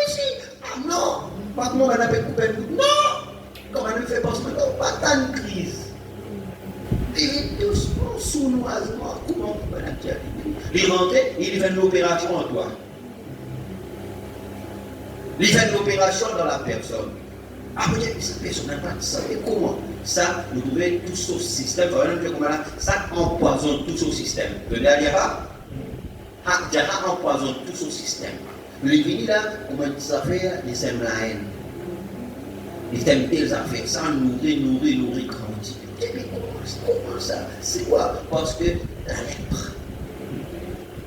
Ici, non, pas que mon madame peut couper le bout. Non, comment elle fait penser non, pas tant de crise. Il doucement, sournoisement, comment on peut la dire. Il rentre, il fait une opération en toi. Il fait une opération dans la personne. Après, cette personne n'a pas savait comment. Ça, nous trouvons tout ce système. Ça empoisonne tout ce système. Le dernier empoisonne tout ce système. Le vini là, comment ça fait? Il sème la haine. Il t'aime telles affaires. Ça nourrit, grandit. Mais comment ça? C'est quoi? Parce que la lèpre.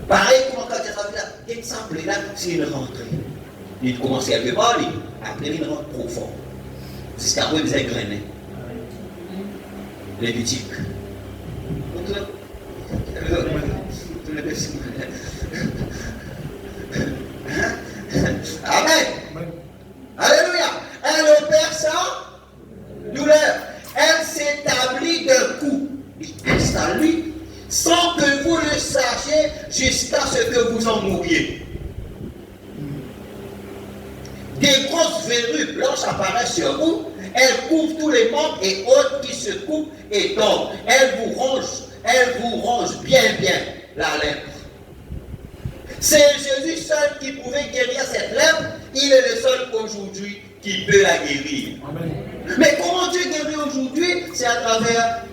Pareil, comment quand il y a ça fait là, exemple là, c'est une rentrée. Il commence quelque part, après il rentre profond. Jusqu'à quoi il égrené. Les boutiques. Amen. Alléluia. Elle opère sans douleur. Elle s'établit d'un coup. Il installe lui sans que vous le sachiez jusqu'à ce que vous en mouriez. Des grosses verrues blanches apparaissent sur vous. Elle couvre tous les membres et autres qui se coupent et tombent. Elle vous ronge bien la lèpre. C'est Jésus seul qui pouvait guérir cette lèpre. Il est le seul aujourd'hui qui peut la guérir. Amen. Mais comment Dieu guérit aujourd'hui? C'est à travers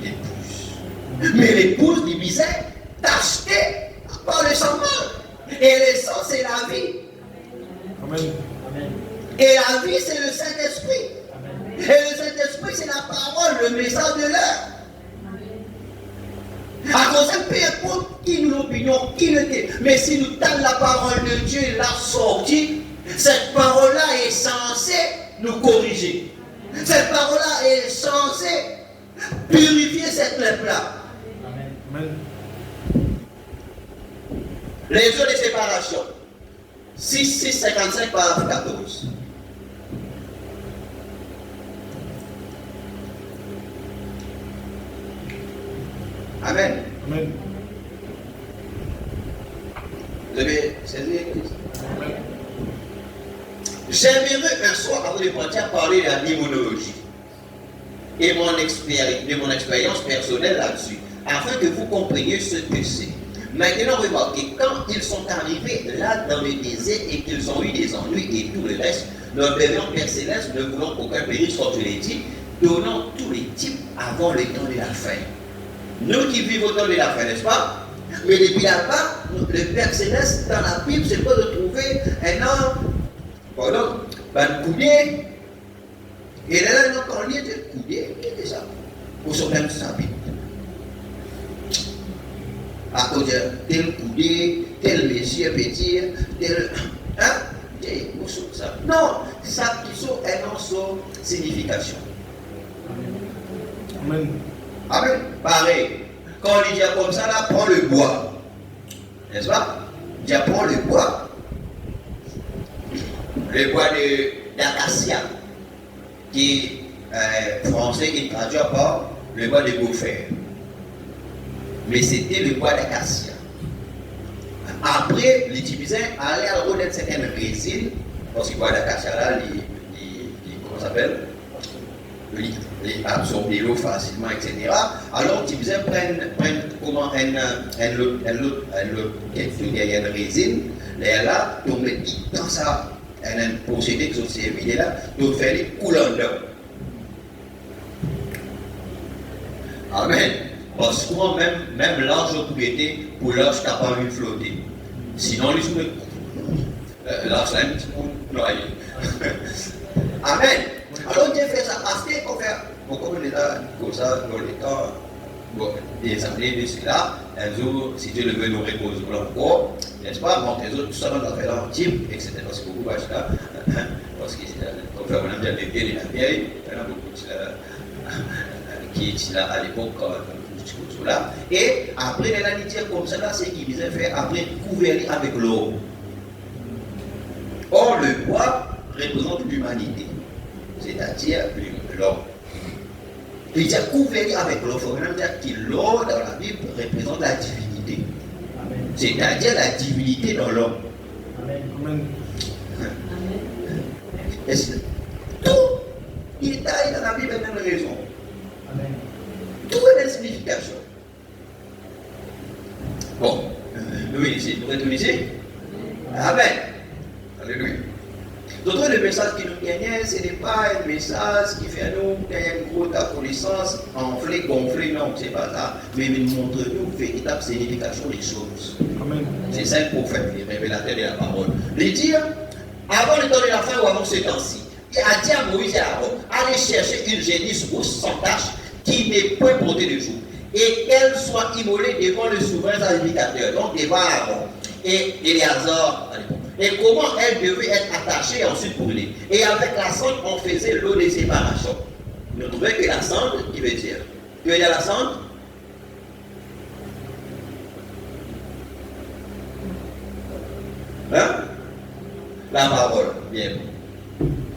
l'épouse. Mais l'épouse du misère, t'acheter par le sang mâle. Et le sang, c'est la vie. Amen. Et la vie, c'est le Saint-Esprit. Et le Saint-Esprit, c'est la parole, le message de l'heure. À cause de peu importe qui nous l'opinion, qui le dit. Mais si nous tendons la parole de Dieu, la sortie, cette parole-là est censée nous corriger. Cette parole-là est censée purifier cette lèpre-là. Amen. Les jours de séparation. 6:55 par 14. Amen. Amen. Vous avez saisi? Amen. J'aimerais un soir, avant de partir, parler de la démonologie et de mon expérience personnelle là-dessus, afin que vous compreniez ce que c'est. Maintenant, remarquez, quand ils sont arrivés là dans le désert et qu'ils ont eu des ennuis et tout le reste, leur révérend Père Céleste, ne voulant qu'aucun périsse, comme je l'ai dit, donnant tous les types avant le temps de la fin. Nous qui vivons au temps de la fin, n'est-ce pas? Mais depuis là-bas, le Père Céleste, dans la Bible, c'est pas de trouver un homme, pardon, un coudier. Et là, quand on lit le coudier, qu'est-ce que ça? Pour son même sa Bible. À cause de tel coudé, tel monsieur peut dire, tel. Hein? Ça. Non, ça qui sont un ensemble signification. Amen. Amen. Pareil. Quand on dit comme ça, là, prends le bois. N'est-ce pas? Dis prends le bois. Le bois d'acacia, qui français est traduit par le bois de Beaufer. Mais c'était le bois d'acacia. Après, les Tibétains allaient à reconnaître certaines résines, parce que le bois d'acacia là, comment ça s'appelle? Les absorber l'eau facilement, etc. Alors, les Tibétains prennent comment une résine, là, ils mettent dans ça, un procédé qui sont servis là, ils faire les coulants d'eau. Amen. Parce que même l'arche propriété pour l'arche capable de flotter. Sinon, les soumis, l'arche a un petit peu noyé. Amen. Alors Dieu fait ça parce qu'on fait, comme on est là, comme ça, dans les temps, des années de cela, un jour, si Dieu le veut, nous reposer encore, n'est-ce pas? Bon, les autres, tout ça, on a fait l'intime, etc. Parce que beaucoup de ça, parce qu'on fait, on a bien les vieilles et la vieille, il y en a beaucoup qui étaient là à l'époque, là. Et après, elle a dit comme ça, c'est qu'il disait faire après couvrir avec l'eau. Or, le bois représente l'humanité, c'est-à-dire l'homme. Il dit couvrir avec l'eau, il faut même dire que l'eau dans la Bible représente la divinité, c'est-à-dire la divinité dans l'homme. Amen. Et tout détail dans la Bible a une raison. Amen. Tout a une signification. Bon, nous ici, nous retournons ici. Amen. Alléluia. D'autres, le message qui nous gagne, ce n'est pas un message qui fait à nous gagner une grosse connaissance, enflée, gonflée, non, c'est pas ça. Mais il montre-nous une véritable signification des choses. Amen. C'est ça le prophète, le révélateur de la parole. Les dire, avant le temps de la fin ou avant ce temps-ci, il a dit à Moïse et à Aaron, allez chercher une génisse rousse sans tache qui n'est point portée de jour, et qu'elle soit immolée devant le souverain sacrificateur, donc devant Aaron et Éléazar. Et comment elle devait être attachée et ensuite brûlée. Et avec la cendre, on faisait l'eau de séparation. Vous trouvez que la cendre, qui veut dire? Que veut dire la cendre? Hein? La parole, bien.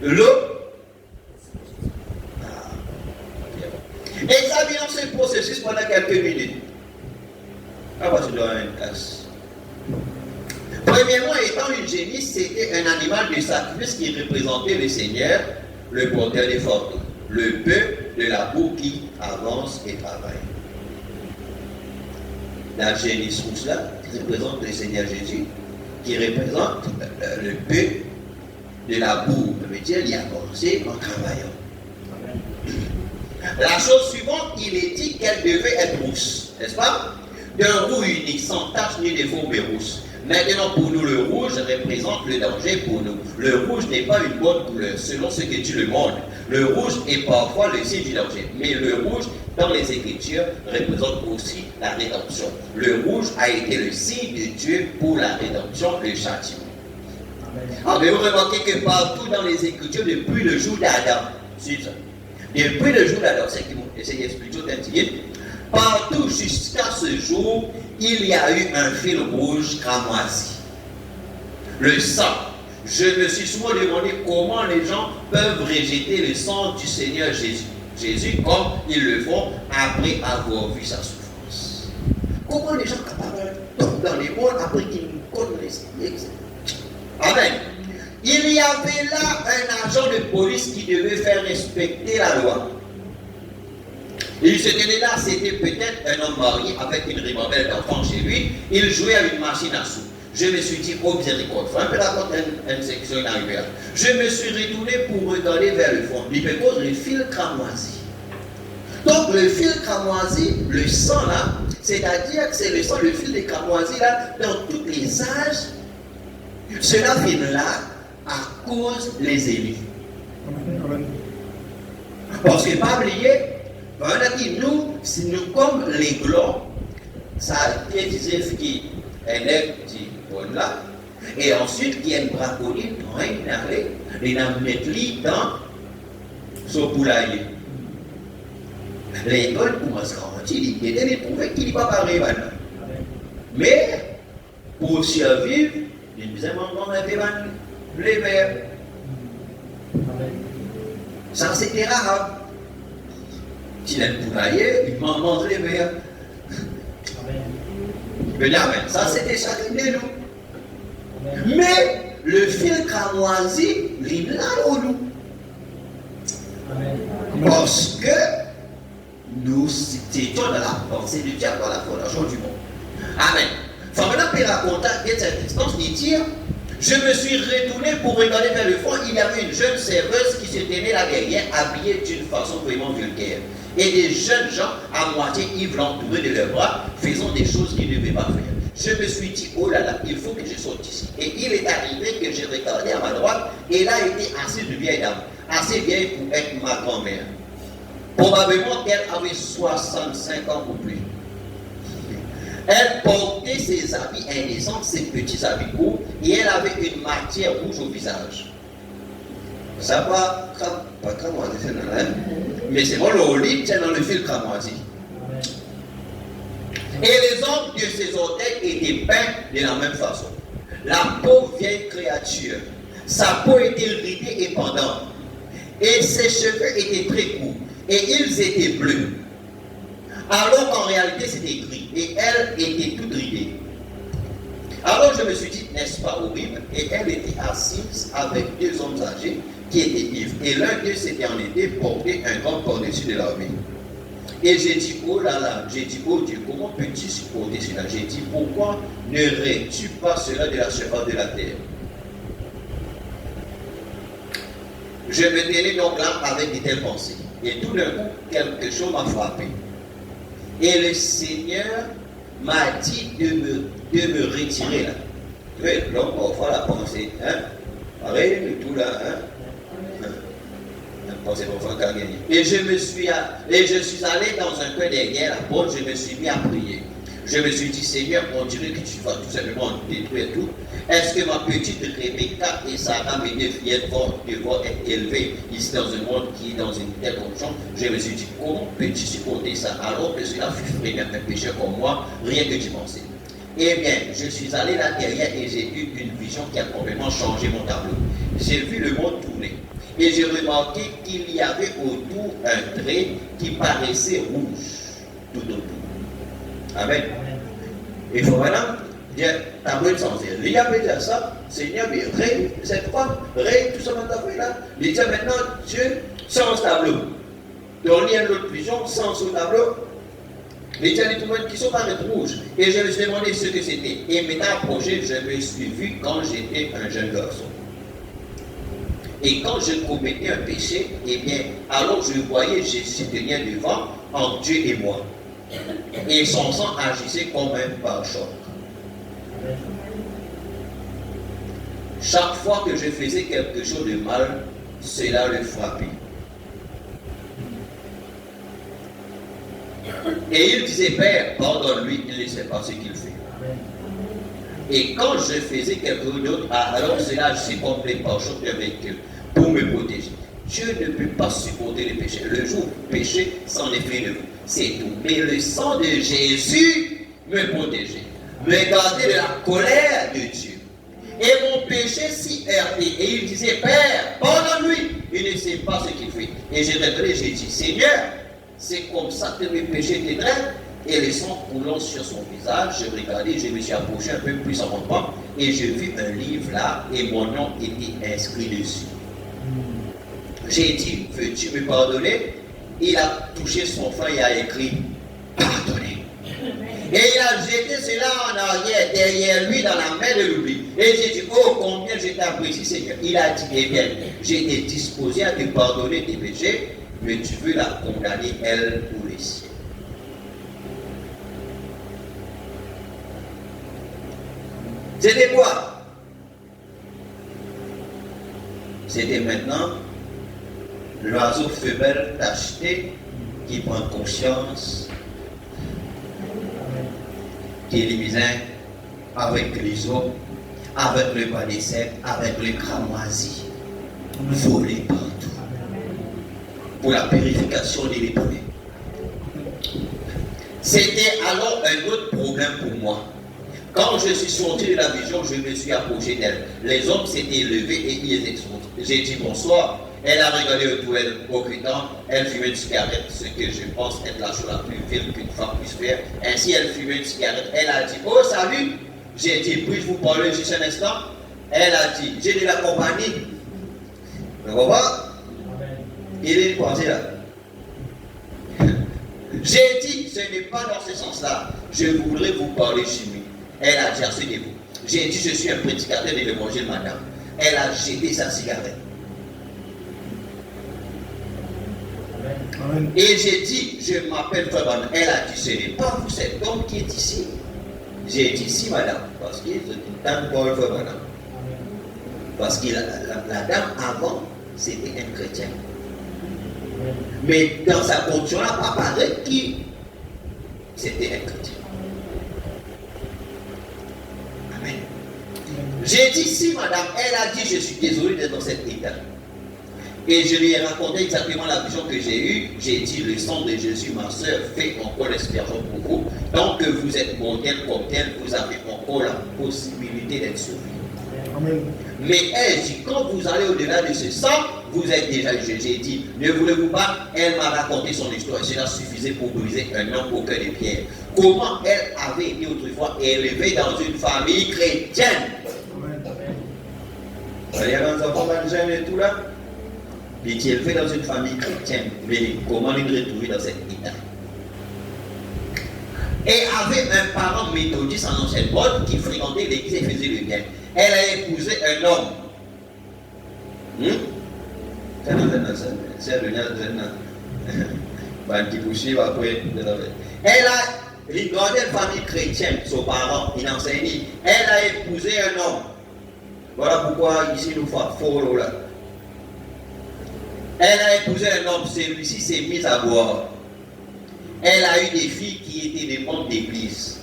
L'eau? Examinons ce processus pendant quelques minutes. Ah, bah, tu dois avoir une casse. Premièrement, étant une génisse, c'était un animal de sacrifice qui représentait le Seigneur, le porteur des fortunes, le peu de la boue qui avance et travaille. La génisse rouge là, qui représente le Seigneur Jésus, qui représente le peu de la boue, ça veut dire il a avancé en travaillant. La chose suivante, il est dit qu'elle devait être rousse, n'est-ce pas? D'un roux unique, sans tache ni de fourbe rousse. Maintenant, pour nous, le rouge représente le danger pour nous. Le rouge n'est pas une bonne couleur, selon ce que dit le monde. Le rouge est parfois le signe du danger. Mais le rouge, dans les Écritures, représente aussi la rédemption. Le rouge a été le signe de Dieu pour la rédemption, le châtiment. Ah, mais vous remarquez que partout dans les Écritures, depuis le jour d'Adam, c'est ça. Depuis le jour d'Adam, c'est qu'ils vont essayer d'expliquer tout un petit. Partout jusqu'à ce jour, il y a eu un fil rouge cramoisi. Le sang. Je me suis souvent demandé comment les gens peuvent rejeter le sang du Seigneur Jésus. Jésus, comme ils le font après avoir vu sa souffrance. Comment les gens sont capables de dans les mondes après qu'ils connaissent les Amen. Il y avait là un agent de police qui devait faire respecter la loi. Il se tenait là, c'était peut-être un homme marié avec une ribambelle d'enfants chez lui. Il jouait à une machine à sous. Je me suis dit, oh miséricorde, faut un peu raconter une section arrivée là. Je me suis retourné pour regarder vers le fond. Il me pose le fil cramoisi. Donc le fil cramoisi, le sang là, c'est-à-dire que c'est le sang, le fil de cramoisi là, dans tous les âges, cela vient là à cause des élus. Parce que pas oublier, on a dit nous comme les glands, ça a été dit qui est dit bon là, et ensuite qui est braconnier dans un arrêt, et on met dans son poulailler. L'école commence à mentir, il était prouvé qu'il n'est pas pareil maintenant. Mais pour survivre, il disait maman a fait les verts. Ça c'était rare. S'il est poulailler, il mange les verres. Mais ça c'était chacun de nous. Mais le fil cramoisi, il est là au nous. Parce que nous étions dans la pensée du diable dans la fondation du monde. Amen. Fabien peut raconter à cette instance, il dit, je me suis retourné pour regarder vers le fond, il y avait une jeune serveuse qui se tenait là derrière, habillée d'une façon vraiment vulgaire. Et des jeunes gens à moitié ivres l'entouraient de leurs bras, faisant des choses qu'ils ne devaient pas faire. Je me suis dit, oh là là, il faut que je sorte ici. Et il est arrivé que j'ai regardé à ma droite, et là était assise une vieille dame, assez vieille pour être ma grand-mère. Probablement qu'elle avait 65 ans ou plus. Elle portait ses habits indécents, ses petits habits courts, et elle avait une matière rouge au visage. Ça va, pas cramoisi, c'est dans l'air, mais c'est bon, le lit, c'est dans le fil cramoisi. Et les ongles de ses orteils étaient peints de la même façon. La pauvre vieille créature, sa peau était ridée et pendante, et ses cheveux étaient très courts, et ils étaient bleus. Alors qu'en réalité c'était gris, et elle était toute ridée. Alors je me suis dit, n'est-ce pas horrible? Et elle était assise avec deux hommes âgés qui étaient ivres. Et l'un d'eux s'était en été porté un grand par-dessus de l'armée. Et j'ai dit, oh là là, j'ai dit, oh Dieu, comment peux-tu supporter cela? J'ai dit, pourquoi n'aurais-tu pas cela de la surface de la terre? Je me tenais donc là avec de telles pensées. Et tout d'un coup, quelque chose m'a frappé. Et le Seigneur m'a dit de me retirer là. Oui, l'homme parfois la pensée, hein? Pareil, tout là, hein? Pensée parfois qu'à gagner. Et je suis allé dans un coin derrière la porte, je me suis mis à prier. Je me suis dit, Seigneur, on dirait que tu vas tout simplement détruire tout. Est-ce que ma petite Rebecca et Sarah, mes deux fillettes, vont devoir être élevées ici dans un monde qui est dans une telle condition? Je me suis dit, comment peux-tu supporter ça alors que cela fut vraiment un pécheur comme moi, rien que tu pensais? Eh bien, je suis allé là derrière et j'ai eu une vision qui a complètement changé mon tableau. J'ai vu le monde tourner et j'ai remarqué qu'il y avait autour un trait qui paraissait rouge tout autour. Amen. Il faut maintenant dire, t'as besoin de sentir. Il y a dire ça, Seigneur, mais règle cette femme, règle tout ça dans ta vie là. Il dit maintenant, Dieu, sans tableau. Donc il y a une autre vision, sans ce tableau. Il y a des tourments qui sont pas rouges. Et je me suis demandé ce que c'était. Et m'étant approché, je me suis vu quand j'étais un jeune garçon. Et quand je commettais un péché, eh bien, alors je voyais Jésus tenir devant entre Dieu et moi. Et son sang agissait comme un pare-choc. Chaque fois que je faisais quelque chose de mal, cela le frappait. Et il disait, Père, pardonne-lui, il ne sait pas ce qu'il fait. Et quand je faisais quelque chose d'autre, alors cela agissait comme un pare-choc de véhicule pour me protéger. Dieu ne peut pas supporter le péché. Le jour où le péché s'en est fait de vous. C'est tout. Mais le sang de Jésus me protégeait. Me gardait de la colère de Dieu. Et mon péché s'y heurtait. Et il disait, Père, pardonne-lui. Il ne sait pas ce qu'il fait. Et j'ai regardé, j'ai dit, Seigneur, c'est comme ça que mes péchés t'étreignent. Et le sang coulant sur son visage, je regardais, je me suis approché un peu plus en montant. Et j'ai vu un livre là. Et mon nom était inscrit dessus. J'ai dit, veux-tu me pardonner? il a touché son frère et a écrit pardonnez. Et il a jeté cela en arrière, derrière lui, dans la main de l'oubli. Et j'ai dit, oh, combien je t'apprécie, Seigneur. Il a dit, eh bien, j'étais disposé à te pardonner tes péchés, mais tu veux la condamner, elle, pour les siens. C'était quoi? C'était maintenant l'oiseau femelle tacheté qui prend conscience qu'il est misé avec les hommes, avec le bas des cèpes, avec le cramoisi, volé partout, pour la purification des lépreux. C'était alors un autre problème pour moi. Quand je suis sorti de la vision, je me suis approché d'elle. Les hommes s'étaient levés et ils étaient sortis. J'ai dit bonsoir. Elle a regardé autour d'elle, profitant. Elle fumait une cigarette, ce que je pense être la chose la plus vile qu'une femme puisse faire. Ainsi, elle fumait une cigarette. Elle a dit, oh salut. J'ai dit, puis-je vous parler juste un instant? Elle a dit, j'ai de la compagnie. Vous voyez? Il est pensé là. J'ai dit, ce n'est pas dans ce sens-là. Je voudrais vous parler chez lui. Elle a dit, asseyez-vous. J'ai dit, je suis un prédicateur de l'évangile, madame. Elle a jeté sa cigarette. Amen. Et j'ai dit, je m'appelle Frère Branham. Elle a dit, ce n'est pas vous cet homme qui est ici. J'ai dit, si madame, parce que c'est une dame pour Frère Branham. Parce que la dame avant, c'était un chrétien. Mais dans sa condition, elle n'a pas parlé qui c'était un chrétien. Amen. J'ai dit, si madame, elle a dit, je suis désolé d'être dans cet état. Et je lui ai raconté exactement la vision que j'ai eue. J'ai dit, le sang de Jésus, ma soeur, fait encore l'espérance pour vous. Tant que vous êtes mortel comme tel, vous avez encore la possibilité d'être sauvé. Amen. Mais elle dit, quand vous allez au-delà de ce sang, vous êtes déjà jugé. J'ai dit, ne voulez-vous pas? Elle m'a raconté son histoire. Cela suffisait pour briser un homme au cœur de pierre. Comment elle avait été autrefois élevée dans une famille chrétienne. Il y a un enfant jeune et tout là. Puis il est élevé dans une famille chrétienne. Mais comment il est retrouvé dans cet état? Et avait un parent méthodiste en ancienne mode qui fréquentait l'église et faisait le bien. Elle a épousé un homme. Elle a regardé une famille chrétienne, son parent, il enseignait. Elle a épousé un homme. Voilà pourquoi ici nous faisons là. Elle a épousé un homme, celui-ci s'est mis à boire. Elle a eu des filles qui étaient des membres d'église.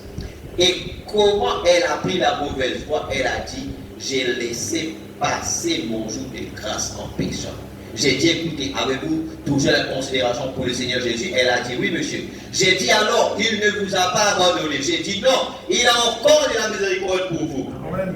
Et comment elle a pris la mauvaise voie? Elle a dit, j'ai laissé passer mon jour de grâce en péchant. J'ai dit, écoutez, avez-vous toujours la considération pour le Seigneur Jésus? Elle a dit, oui monsieur. J'ai dit, alors, il ne vous a pas abandonné. J'ai dit, non, il a encore de la miséricorde pour vous. Amen.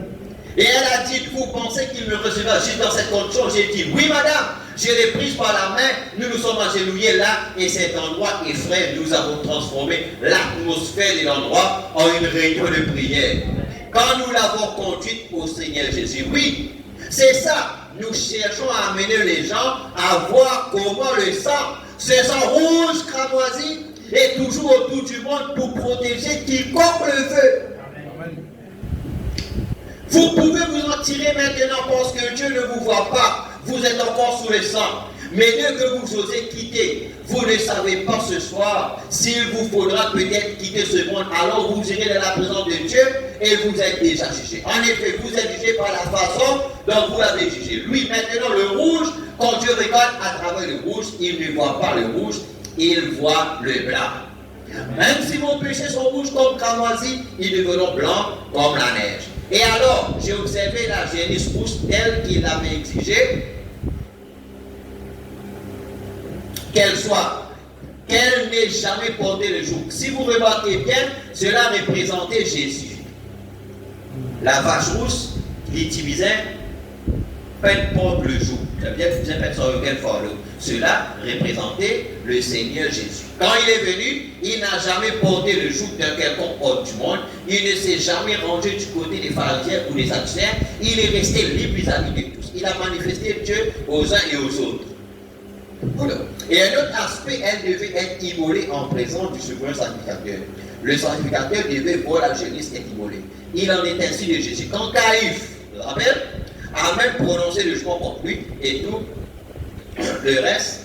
Et elle a dit, vous pensez qu'il me recevra juste dans cette condition? J'ai dit, oui madame, je l'ai prise par la main, nous nous sommes agenouillés là, et cet endroit est frais, nous avons transformé l'atmosphère de l'endroit en une réunion de prière. Quand nous l'avons conduite au Seigneur Jésus, oui, c'est ça, nous cherchons à amener les gens à voir comment le sang, ce sang rouge cramoisi, est toujours autour du monde pour protéger quiconque le veut. Vous pouvez vous en tirer maintenant parce que Dieu ne vous voit pas. Vous êtes encore sous le sang. Mais dès que vous osez quitter, vous ne savez pas ce soir s'il vous faudra peut-être quitter ce monde. Alors vous irez dans la présence de Dieu et vous êtes déjà jugé. En effet, vous êtes jugé par la façon dont vous l'avez jugé. Lui, maintenant, le rouge, quand Dieu regarde à travers le rouge, il ne voit pas le rouge, il voit le blanc. Même si vos péchés sont rouges comme cramoisi, ils deviendront blancs comme la neige. Et alors, j'ai observé la génisse rouge telle qu'il avait exigé qu'elle n'ait jamais porté le joug. Si vous remarquez bien, cela représentait Jésus. La vache rousse, l'utilisait, porte le joug. Cela représentait le Seigneur Jésus. Quand il est venu, il n'a jamais porté le joug d'un quelconque homme du monde. Il ne s'est jamais rangé du côté des pharisiens ou des sadducéens. Il est resté libre vis-à-vis de tous. Il a manifesté Dieu aux uns et aux autres. Voilà. Et un autre aspect, elle devait être immolée en présence du souverain sacrificateur. Le sacrificateur devait voir la jeunesse être immolée. Il en est ainsi de Jésus. Quand Caïphe, je rappelle, a même prononcé le jugement contre lui et tout le reste,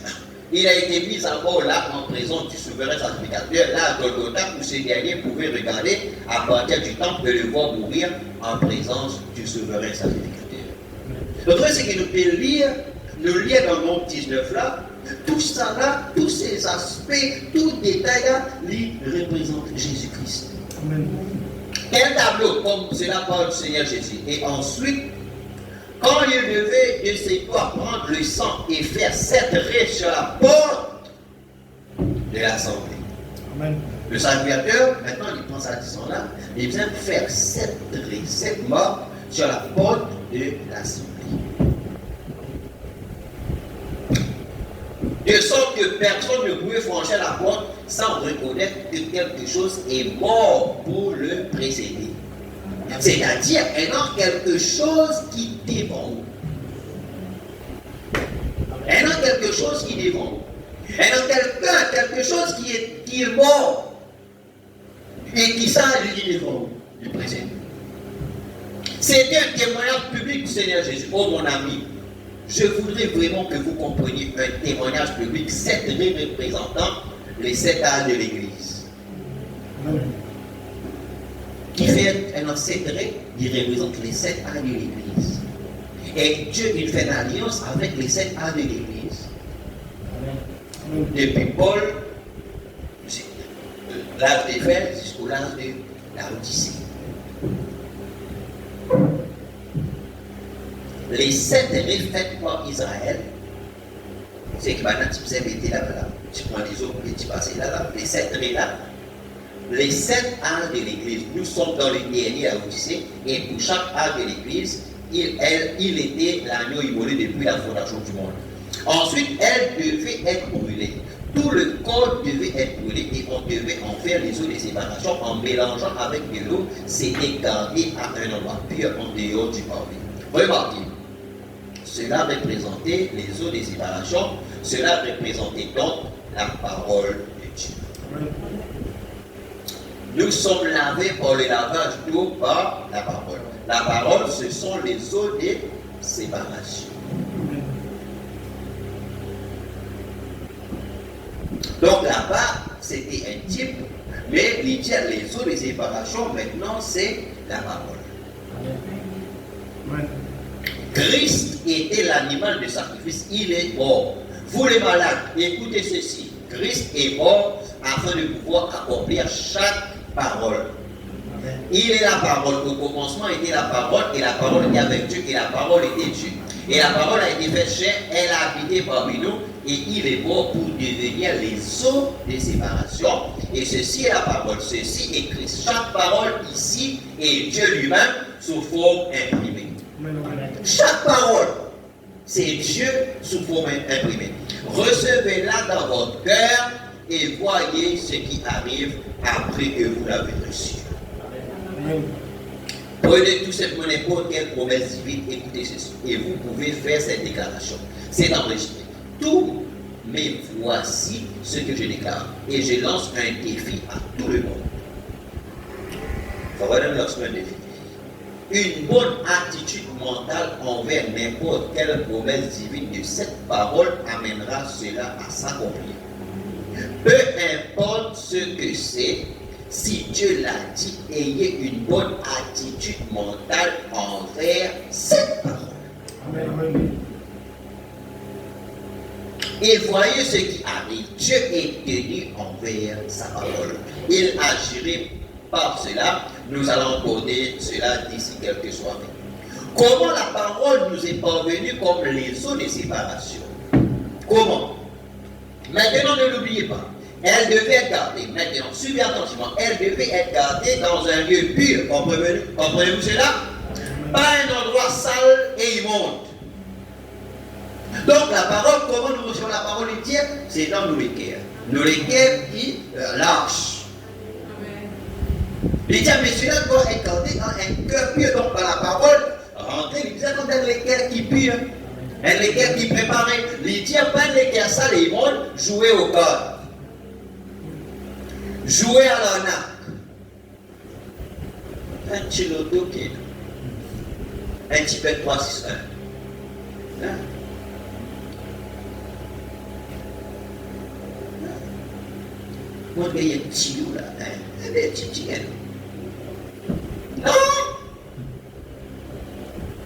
il a été mis à mort là en présence du souverain sacrificateur, là à Golgotha, où ces derniers pouvaient regarder à partir du temple et le voir mourir en présence du souverain sacrificateur. Le truc, c'est que nous pouvons lire dans le monde 19 là, tout ça là, tous ces aspects, tout détail là, il représente Jésus-Christ. Quel tableau, comme cela parle du Seigneur Jésus. Et ensuite, quand il devait de ses doigts prendre le sang et faire 7 raies sur la porte de l'assemblée. Le sacrificateur, maintenant il prend sa sang-là, il vient faire 7 raies, 7 morts sur la porte de l'assemblée. De sorte que personne ne pouvait franchir la porte sans reconnaître que quelque chose est mort pour le précéder. C'est-à-dire, ayant quelque chose qui dévore. Ayant quelque chose qui dévore. Ayant quelque chose qui est mort. Et qui ça lui dévore, du précédé. C'était un témoignage public du Seigneur Jésus. Oh mon ami, je voudrais vraiment que vous compreniez un témoignage public, 7 représentant les 7 âges de l'Église. Qui fait un 7 il représente les 7 âges de l'Église. Et Dieu, il fait une alliance avec les 7 âges de l'Église. Depuis Paul, l'âge d'Éphèse jusqu'au l'âge de la Odyssée. Les 7 faites par Israël, c'est que maintenant tu peux mettre là-bas. Tu prends les autres et tu passes là-bas. Les 7 là. Les 7 âges de l'Église, nous sommes dans le dernier à Odyssée, et pour chaque âge de l'Église, il était l'agneau immolé depuis la fondation du monde. Ensuite, elle devait être brûlée. Tout le corps devait être brûlé et on devait en faire les eaux de séparation en mélangeant avec de l'eau. C'était gardé à un endroit pur en dehors du parvis. Remarquez, cela représentait les eaux de séparation, cela représentait donc la parole de Dieu. Nous sommes lavés par le lavage d'eau par la parole. La parole, ce sont les eaux de séparation. Donc là-bas, c'était un type, mais les eaux de séparation, maintenant, c'est la parole. Christ était l'animal de sacrifice, il est mort. Vous les malades, écoutez ceci. Christ est mort afin de pouvoir accomplir chaque parole. Il est la parole. Au commencement était la parole, et la parole était avec Dieu, et la parole était Dieu. Et la parole a été faite chair, elle a habité parmi nous, et il est mort pour devenir les eaux de séparation. Et ceci est la parole, ceci est Christ. Chaque parole ici est Dieu lui-même sous forme imprimée. Chaque parole, c'est Dieu sous forme imprimée. Recevez-la dans votre cœur et voyez ce qui arrive après que vous l'avez reçu. Prenez tout simplement n'importe quelle promesse divine, écoutez ceci, et vous pouvez faire cette déclaration. C'est enregistré. Tout, mais voici ce que je déclare. Et je lance un défi à tout le monde. Voilà, lance un défi. Une bonne attitude mentale envers n'importe quelle promesse divine de cette parole amènera cela à s'accomplir. Peu importe ce que c'est, si Dieu l'a dit, ayez une bonne attitude mentale envers cette parole. Amen. Et voyez ce qui arrive. Dieu est tenu envers sa parole. Il agirait par cela. Nous allons aborder cela d'ici quelques soirées. Comment la parole nous est parvenue comme les eaux de séparation? Comment? Maintenant, ne l'oubliez pas. Elle devait être gardée. Maintenant, suivez attentivement. Elle devait être gardée dans un lieu pur. Comprenez-vous cela? Pas un endroit sale et immonde. Donc, la parole, comment nous recevons la parole entière? C'est dans nos cœurs. Nos cœurs qui lâchent. Il dit, mais cela doit être gardé dans un cœur pur. Donc, par la parole, rentrer, il disait, dans les cœurs qui purs. Et les gars qui préparaient, les diables, les gars, ça, les mondes, jouaient au corps. Jouaient à l'arnaque. Un petit loto qui est un petit peu 361. Hein? Moi, il y a un petit loup là. Un petit gars. Non!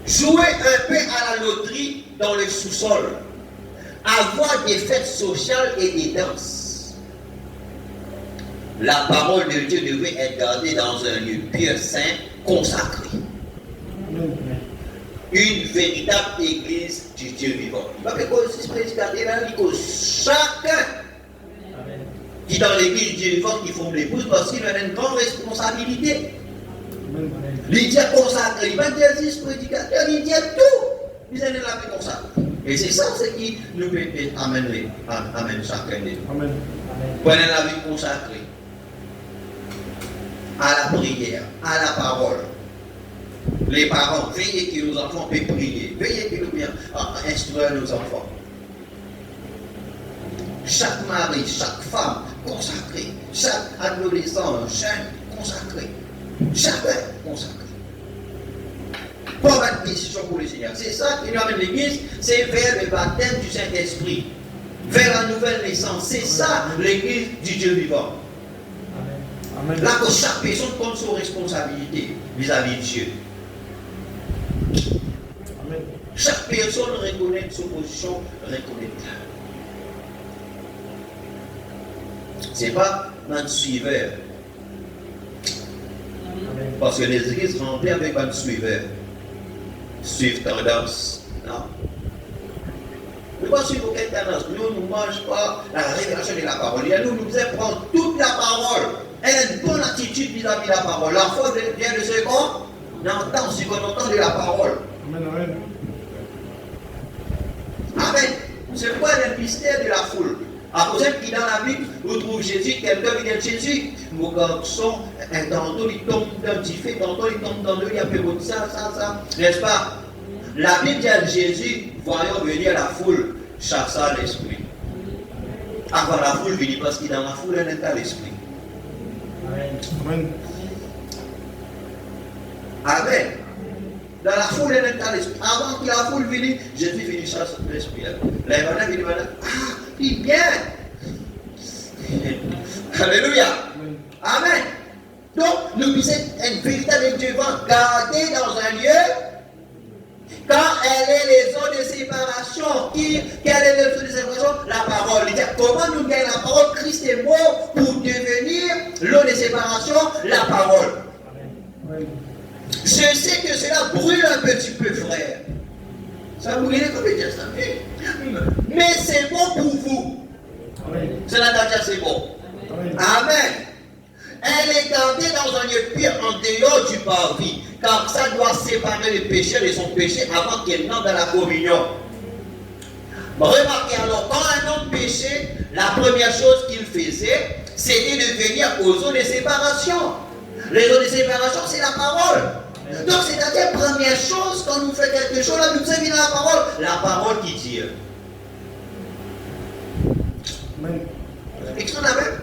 Jouer un peu à la loterie dans le sous-sol. Avoir des fêtes sociales et des danses. La parole de Dieu devait être gardée dans un lieu pieux, saint, consacré. Une véritable église du Dieu vivant. Il va faire quoi aussi, prédicateur là, il faut chacun qui dans l'église du Dieu vivant qui fonde l'épouse parce qu'il a une grande responsabilité. Il dit consacré, il va dire ce prédicateur, il dit tout. Ils allaient la paix consacrée. Et c'est ça ce qui nous peut amener chacun de nous. Amen. Prenez la vie consacrée à la prière, à la parole. Les parents, veillez que nos enfants puissent prier. Veillez que nous puissions instruire nos enfants. Chaque mari, chaque femme consacrée. Chaque adolescent, jeune consacré. Chacun consacré. Pas votre décision pour le Seigneur. C'est ça qui nous amène l'église, c'est vers le baptême du Saint-Esprit. Vers la nouvelle naissance. C'est ça l'église du Dieu vivant. Amen. Là que chaque personne prend son responsabilité vis-à-vis de Dieu. Amen. Chaque personne reconnaît son position, reconnaît. C'est pas un suiveur. Parce que les églises remplies avec un suiveur. Suivre tendance. Non. Nous ne pas suivre aucune tendance. Nous ne mangeons pas la révélation de la parole. Nous devons prendre toute la parole. Et une bonne attitude vis-à-vis de la parole. La foi vient de ce qu'on entend, ce qu'on entend de la parole. Amen, amen. Amen. C'est quoi le mystère de la foule? À cause qui dans la Bible, vous trouvez Jésus, quelqu'un vient de Jésus, mon garçon, tantôt il tombe dans du fait, tantôt il tombe dans l'eau, il a fait ça, n'est-ce pas? La Bible dit à Jésus, voyons venir la foule, chassa l'esprit. Avant la foule venir, parce qu'il est dans la foule, il est à l'esprit. Amen. Amen. Dans la foule, il est à l'esprit. Avant que la foule vienne, Jésus vient chasser l'esprit. Là, il va dire, il vient. Alléluia. Amen. Donc, nous disons une véritable devant garder dans un lieu quand elle est les zones de séparation. Quelle est les zones de séparation? La parole. Comment nous gagnons la parole? Christ est mort pour devenir l'eau de séparation, la parole. Amen. Je sais que cela brûle un petit peu, frère. Ça brûle comme le testament. Mais c'est bon pour vous. Cela doit dire c'est bon. Amen. Elle est gardée dans un lieu pur en dehors du parvis, car ça doit séparer le péché de son péché avant qu'elle n'entre dans la communion. Remarquez alors, quand un homme péchait, la première chose qu'il faisait, c'était de venir aux zones de séparation. Les zones de séparation, c'est la parole. Donc, c'est-à-dire, première chose, quand nous faisons quelque chose, là, nous faisons venir la parole qui dit. Amen. Explication la même.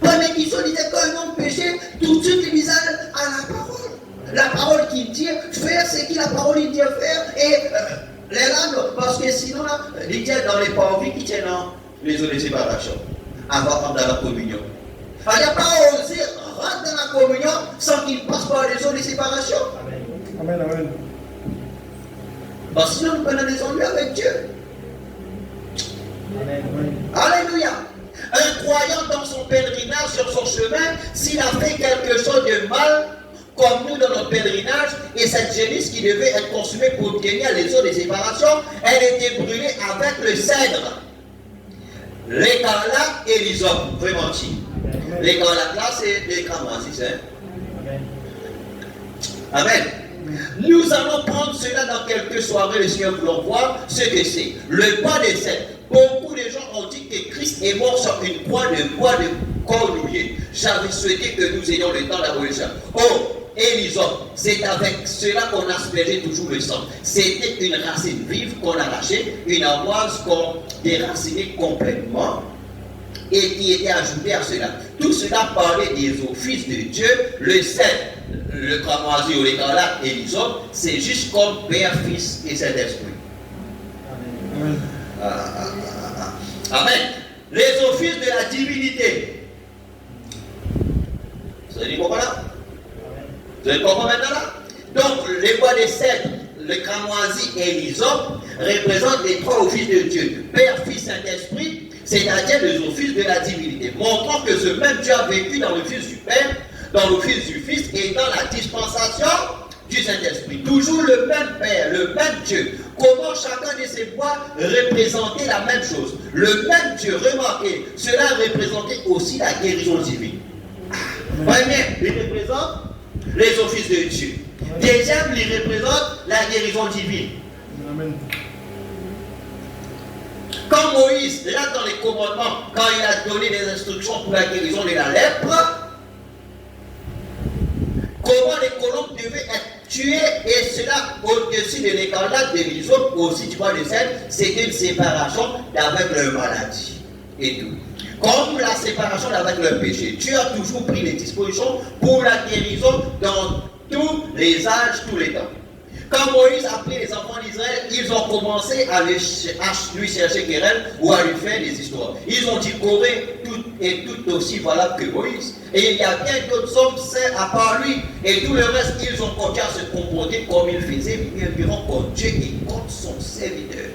Première question disait quand un homme péchait, tout de suite il visait à la parole. La parole qui dit faire ce que la parole dit faire et les langues, parce que sinon, là, il dit dans les parvis qui tiennent les zones de séparation, avant d'entrer dans la communion. Il n'y a pas osé rentrer dans la communion sans qu'il passe par les zones de séparation. Amen, amen. Parce que sinon, nous prenons des ennuis avec Dieu. Amen, amen. Alléluia. Un croyant dans son pèlerinage, sur son chemin, s'il a fait quelque chose de mal, comme nous dans notre pèlerinage, et cette génisse qui devait être consumée pour obtenir les eaux de séparation, elle était brûlée avec le cèdre, l'écarlate et l'hysope. Vraiment dit. L'écarlate là, c'est l'écran, si c'est. Amen. Nous allons prendre cela dans quelques soirées, le Seigneur vous l'envoie, ce que c'est. Le bois de cèdre. Beaucoup de gens ont dit que Christ est mort sur une croix de bois de cornouiller. J'avais souhaité que nous ayons le temps d'avoir ça. Oh, et l'hysope. C'est avec cela qu'on aspergeait toujours le sang. C'était une racine vive qu'on arrachait, une armoise qu'on déracinait complètement et qui était ajoutée à cela. Tout cela parlait des offices de Dieu, le sel, le cramoisi ou l'écarlate et l'hysope. C'est juste comme Père, Fils et Saint-Esprit. Amen. Amen. Les offices de la divinité. Vous avez dit quoi là? Vous avez compris maintenant là? Donc, les bois de cèdre, le cramoisi et l'hysope représentent les trois offices de Dieu, Père, Fils, Saint-Esprit, c'est-à-dire les offices de la divinité, montrant que ce même Dieu a vécu dans l'office du Père, dans l'office du Fils et dans la dispensation du Saint-Esprit. Toujours le même Père, le même Dieu. Comment chacun de ces bois représentait la même chose. Le même Dieu, remarquez, cela représentait aussi la guérison divine. Premier, il représente les offices de Dieu. Deuxième, il représente la guérison divine. Amen. Quand Moïse, là dans les commandements, quand il a donné les instructions pour la guérison de la lèpre, comment les colombes devaient être tuées, et cela au-dessus de l'écarlate de l'hysope, aussi du bois de cèdre, c'était une séparation avec leur maladie et tout. Comme la séparation avec le péché, Dieu a toujours pris les dispositions pour la guérison dans tous les âges, tous les temps. Quand Moïse a pris les enfants d'Israël, ils ont commencé à lui chercher querelle ou à lui faire des histoires. Ils ont dit Corée tout est tout aussi valable que Moïse. Et il y a bien d'autres hommes saints à part lui. Et tout le reste, ils ont continué à se comporter comme ils faisaient, ils diront contre Dieu et contre son serviteur.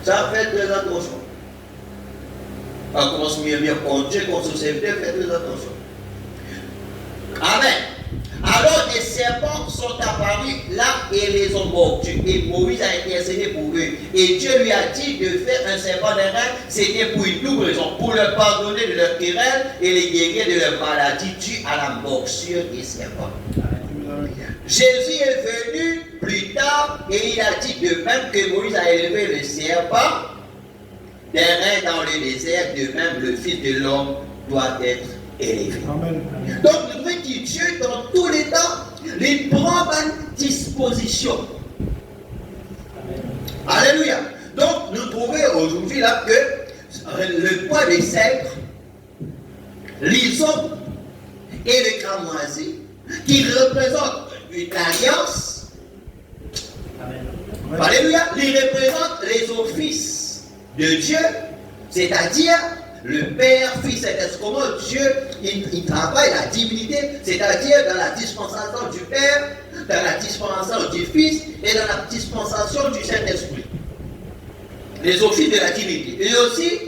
Ça fait très attention. On commence mieux contre Dieu, contre son serviteur, faites très attention. Amen. Alors des serpents sont apparus là et les ont mordus. Et Moïse a intercédé pour eux. Et Dieu lui a dit de faire un serpent d'airain. C'était pour une double raison. Pour leur pardonner de leur querelle et les guérir de leur maladie due à la morsure des serpents. Jésus est venu plus tard et il a dit de même que Moïse a élevé le serpent d'airain dans le désert, de même le Fils de l'homme doit être élevé. Amen. Donc nous voyons que Dieu dans tous les temps, il prend une disposition. Amen. Alléluia. Donc nous trouvons aujourd'hui là que le bois de cèdre, l'hysope et le cramoisi qui représentent une alliance. Amen. Alléluia. Ils représentent les offices de Dieu, c'est-à-dire le Père, Fils et Esprit. Comment Dieu il travaille la divinité, c'est-à-dire dans la dispensation du Père, dans la dispensation du Fils et dans la dispensation du Saint-Esprit. Les offices de la divinité. Et aussi,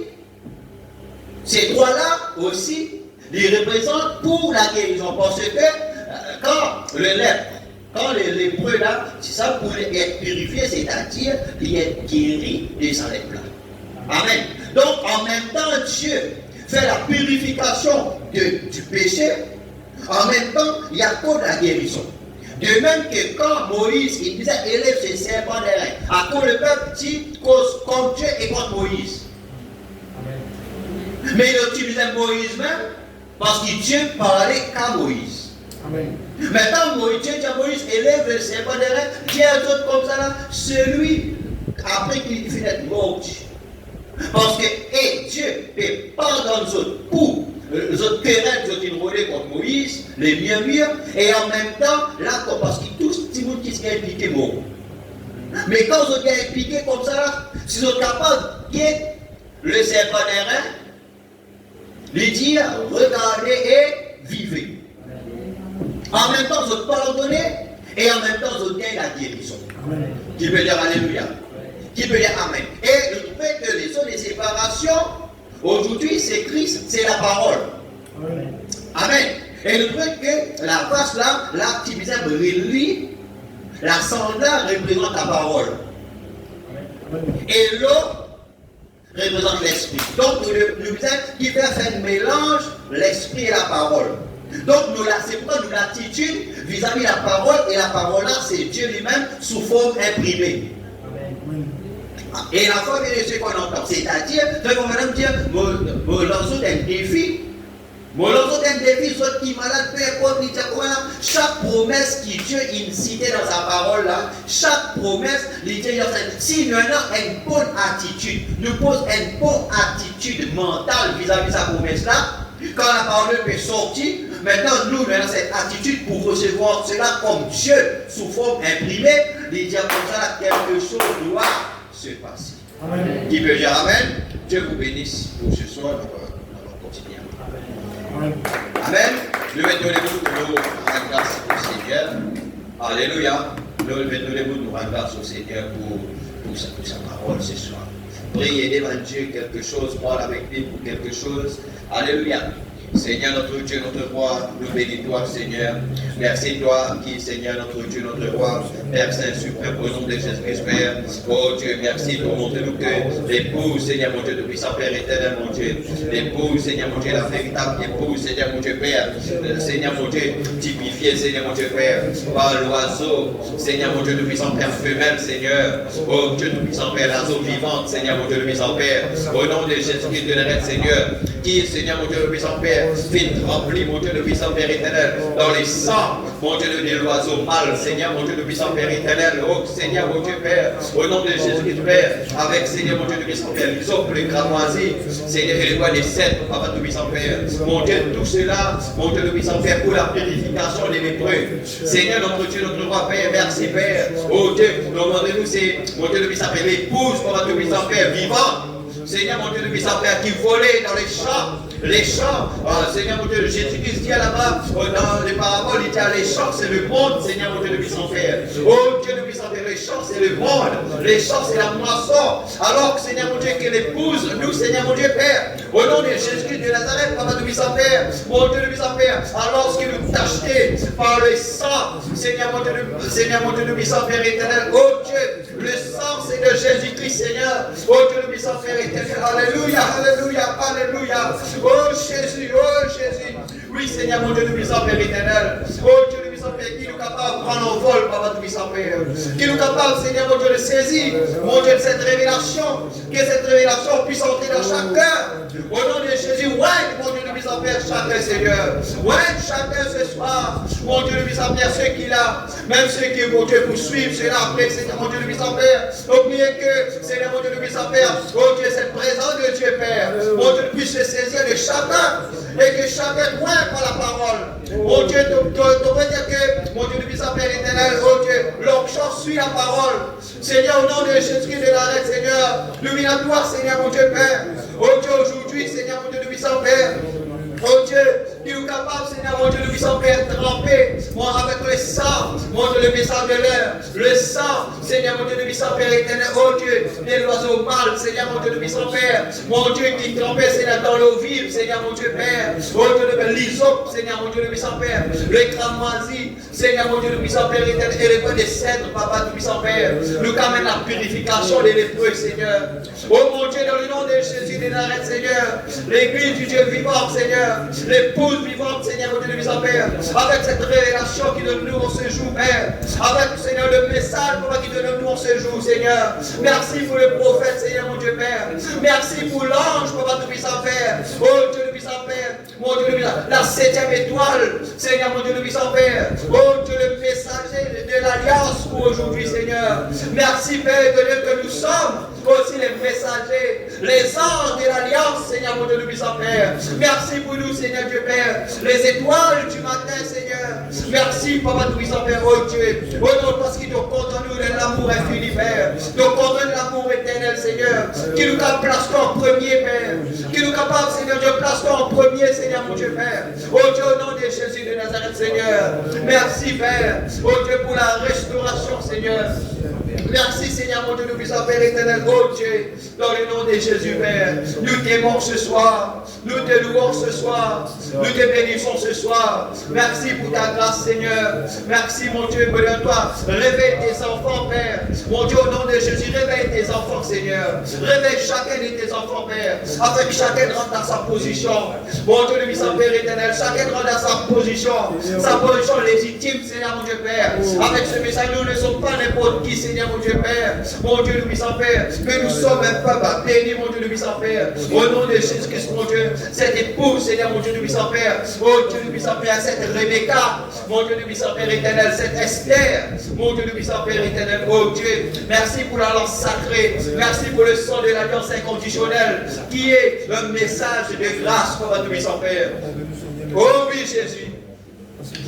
ces trois-là aussi, ils représentent pour la guérison. Parce que quand le lèpre, quand les lépreux là, c'est ça pour être purifié, c'est-à-dire il est guéri de sa lèpre là. Amen. Donc en même temps, Dieu fait la purification du péché. En même temps, il y a cause de la guérison. De même que quand Moïse, il disait élève ses serpents d'airain, à cause le peuple dit cause contre Dieu et contre Moïse. Amen. Mais il utilisait Moïse même parce que Dieu parlait qu'à Moïse. Amen. Maintenant, Dieu dit à Moïse élève le serpent d'airain, Dieu a d'autres comme ça là, celui après qu'il finit d'être mort. Parce que Dieu peut pardonner les autres pour les autres querelles qui ont été contre Moïse, les murmures, et en même temps, là, parce que tous les gens qui sont impliqués mort. Mais quand ils sont impliqués comme ça, s'ils sont capables de le serpent d'airain, lui dire regardez et vivez. En même temps, ils sont pardonnés et en même temps, ils ont gagné la guérison. Amen. Qui peut dire Alléluia? Qui peut dire Amen. Et le fait que les zones de séparation, aujourd'hui, c'est Christ, c'est la parole. Amen. Amen. Et le fait que la face là, qui vient de relie, la sandale représente la parole. Amen. Et l'eau représente l'esprit. Donc, le visage qui fait un mélange, l'esprit et la parole. Donc, c'est pourquoi nous l'attitude vis-à-vis de la parole, et la parole là, c'est Dieu lui-même sous forme imprimée. Et la foi de ce qu'on entend, c'est-à-dire, je vais vous dire, vous lancez un défi Mon autre défi, soit qui malade, peu importe, chaque promesse qui Dieu incité dans sa parole là, chaque promesse, si nous avons une bonne attitude, nous pose une bonne attitude mentale vis-à-vis de sa promesse là, quand la parole peut sortir, maintenant nous avons cette attitude pour recevoir cela comme Dieu sous forme imprimée, il dit comme ça quelque chose doit se passer. Amen. Qui peut dire Amen? Dieu vous bénisse pour ce soir. Amen. Nous mettons les bouts pour nous rendre grâce au Seigneur. Alléluia. Nous mettons les bouts pour nous rendre grâce au Seigneur pour sa parole ce soir. Priez devant Dieu quelque chose, parle avec lui pour quelque chose. Alléluia. Seigneur notre Dieu, notre roi, nous bénis-toi, Seigneur. Merci toi qui, Seigneur notre Dieu, notre roi, Père Saint suprême, au nom de Jésus-Christ, Père. Oh Dieu, merci pour montrer-nous que l'épouse, Seigneur mon Dieu, depuis sa Père éternel, mon Dieu. L'épouse, Seigneur mon Dieu, la véritable épouse, Seigneur mon Dieu, Père. Seigneur mon Dieu, typifié, Seigneur mon Dieu, Père, par l'oiseau, Seigneur mon Dieu, depuis son Père femelle, Seigneur. Oh Dieu, depuis son Père, l'oiseau vivante, Seigneur mon Dieu, depuis son Père. Au nom de Jésus-Christ de Nazareth, Seigneur, qui, Seigneur mon Dieu, depuis son Père, fit rempli, mon Dieu, de puissant Père éternel, dans les sangs, mon Dieu, de l'oiseau mâle, Seigneur, mon Dieu, de puissant Père éternel, oh Seigneur, mon Dieu, Père, au nom de Jésus-Christ, Père, avec Seigneur, mon Dieu, de puissant Père, les hommes, les cramoisis, Seigneur, et les voix des cèdres, Papa de puissant Père, mon Dieu, tout cela, mon Dieu, de puissant Père, pour la purification des lépreux, Seigneur, notre Dieu, notre roi, Père, merci, Père, oh Dieu, demandez-nous, c'est, mon Dieu, de puissant Père, l'épouse, Papa de puissant Père, vivant, Seigneur, mon Dieu, de puissant Père, qui volait dans les champs, Seigneur mon Dieu, Jésus-Christ dit là-bas, dans les paraboles, il dit les champs c'est le monde, Seigneur mon Dieu de puissant Père. Oh Dieu de puissant Père, les champs c'est le monde, les champs c'est la moisson. Alors que Seigneur mon Dieu, que l'épouse, nous Seigneur mon Dieu Père, au nom de Jésus-Christ de Nazareth, Papa de puissant Père, mon Dieu de puissant Père, alors qu'il nous tachetait par le sang, Seigneur mon Dieu de puissant Père éternel, oh Dieu, le sang c'est de Jésus-Christ Seigneur, oh Dieu de puissant Père éternel, alléluia, alléluia, alléluia. Oh Jésus, oh Jésus. Oui, Seigneur, mon Dieu, de puissant Père éternel. Oh Dieu, de puissant Père, qui nous capable de prendre envol, Papa de puissant Père. Qui nous capable, Seigneur, mon Dieu, de saisir, mon Dieu, de cette révélation. Que cette révélation puisse entrer dans chaque cœur. Au nom de Jésus, ouais, mon Dieu, de puissant Père, chacun, Seigneur. Ouais, chacun ce soir. Mon Dieu, de puissant Père, ceux qui là, même ceux qui, mon Dieu, poursuivent, ceux là après, Seigneur, mon Dieu, de puissant Père. N'oubliez que, Seigneur, mon Dieu, de puissant Père, oh Dieu, cette présence de Dieu, Père. Mon Dieu, puisse se saisir de chacun. Et que chacun croit par la parole. Mon Dieu, tu veux dire que, mon Dieu, de puissant Père éternel, oh Dieu, l'onction suit la parole. Seigneur, au nom de Jésus-Christ de Nazareth, Seigneur, l'illuminatoire, Seigneur, mon Dieu, Père. Oh Dieu, aujourd'hui, Seigneur, mon Dieu, de puissant Père. Oh Dieu, qui est capable, Seigneur, mon Dieu, de puissant Père, tremper, moi, avec le sang, mon Dieu, le message de l'air, le sang, Seigneur, mon Dieu, de puissant Père éternel, oh Dieu, de l'oiseau mâle, Seigneur, mon Dieu, de puissant Père, mon Dieu, qui trempait, Seigneur, dans l'eau vive, Seigneur, mon Dieu, Père, oh Dieu, de l'hysope, Seigneur, mon Dieu, de puissant Père, le cramoisi, Seigneur, mon Dieu, de puissant Père éternel, et les voix des cèdres, Papa, de puissant Père, nous amène la purification des lépreux, Seigneur. Oh mon Dieu, dans le nom de Jésus de Nazareth, Seigneur, l'église du Dieu vivant, Seigneur, l'épouse vivante, Seigneur, mon Dieu de puissant Père, avec cette révélation qui donne nous en ce jour, Père, avec, Seigneur, le message, Papa, qui donne nous en ce jour, Seigneur. Merci pour le prophète, Seigneur, mon Dieu, Père. Merci pour l'ange, Papa, de puissant Père. Oh Dieu de puissant Père, mon Dieu de puissant, la 7e étoile, Seigneur, mon Dieu de puissant Père. Oh Dieu, le messager de l'alliance pour aujourd'hui, Seigneur. Merci, Père, de Dieu, que nous sommes aussi les messagers, les anges de l'alliance, Seigneur, mon Dieu de puissant Père. Merci pour nous, Seigneur Dieu Père, les étoiles du matin, Seigneur. Merci, Papa de puissant Père, oh Dieu. Oh non, parce qu'il nous compte en nous de l'amour infini, Père. Nous compte de l'amour éternel, Seigneur. Qui nous place en premier, Père. Qui nous capable, Seigneur Dieu, place en premier, Seigneur, mon Dieu, Père. Oh Dieu, au nom de Jésus de Nazareth, Seigneur. Merci, Père. Oh Dieu, pour la restauration, Seigneur. Merci, Seigneur, mon Dieu, nous puissons Père éternel, oh Dieu, dans le nom de Jésus, Père. Nous t'aimons ce soir, nous te louons ce soir, nous te bénissons ce soir. Merci pour ta grâce, Seigneur. Merci, mon Dieu, pour toi. Réveille tes enfants, Père. Mon Dieu, au nom de Jésus, réveille tes enfants, Seigneur. Réveille chacun de tes enfants, Père, afin que chacun rentre dans sa position. Mon Dieu, nous puissons Père éternel, chacun rentre dans sa position légitime, Seigneur, mon Dieu, Père. Avec ce message, nous ne sommes pas n'importe qui, Seigneur, mon Dieu, Père. Mon Dieu, nous puissons Père, que nous sommes un peuple béni, mon Dieu, nous puissant Père, au nom de Jésus-Christ, mon Dieu, cette épouse, Seigneur, mon Dieu, puissant Père, oh Dieu, puissant Père, cette Rebecca, mon Dieu, puissant Père éternel, cette Esther, mon Dieu, puissant Père éternel, oh Dieu, merci pour la lance sacrée, merci pour le sang de l'alliance inconditionnelle, qui est un message de grâce, Papa, puissant Père. Oh oui, Jésus.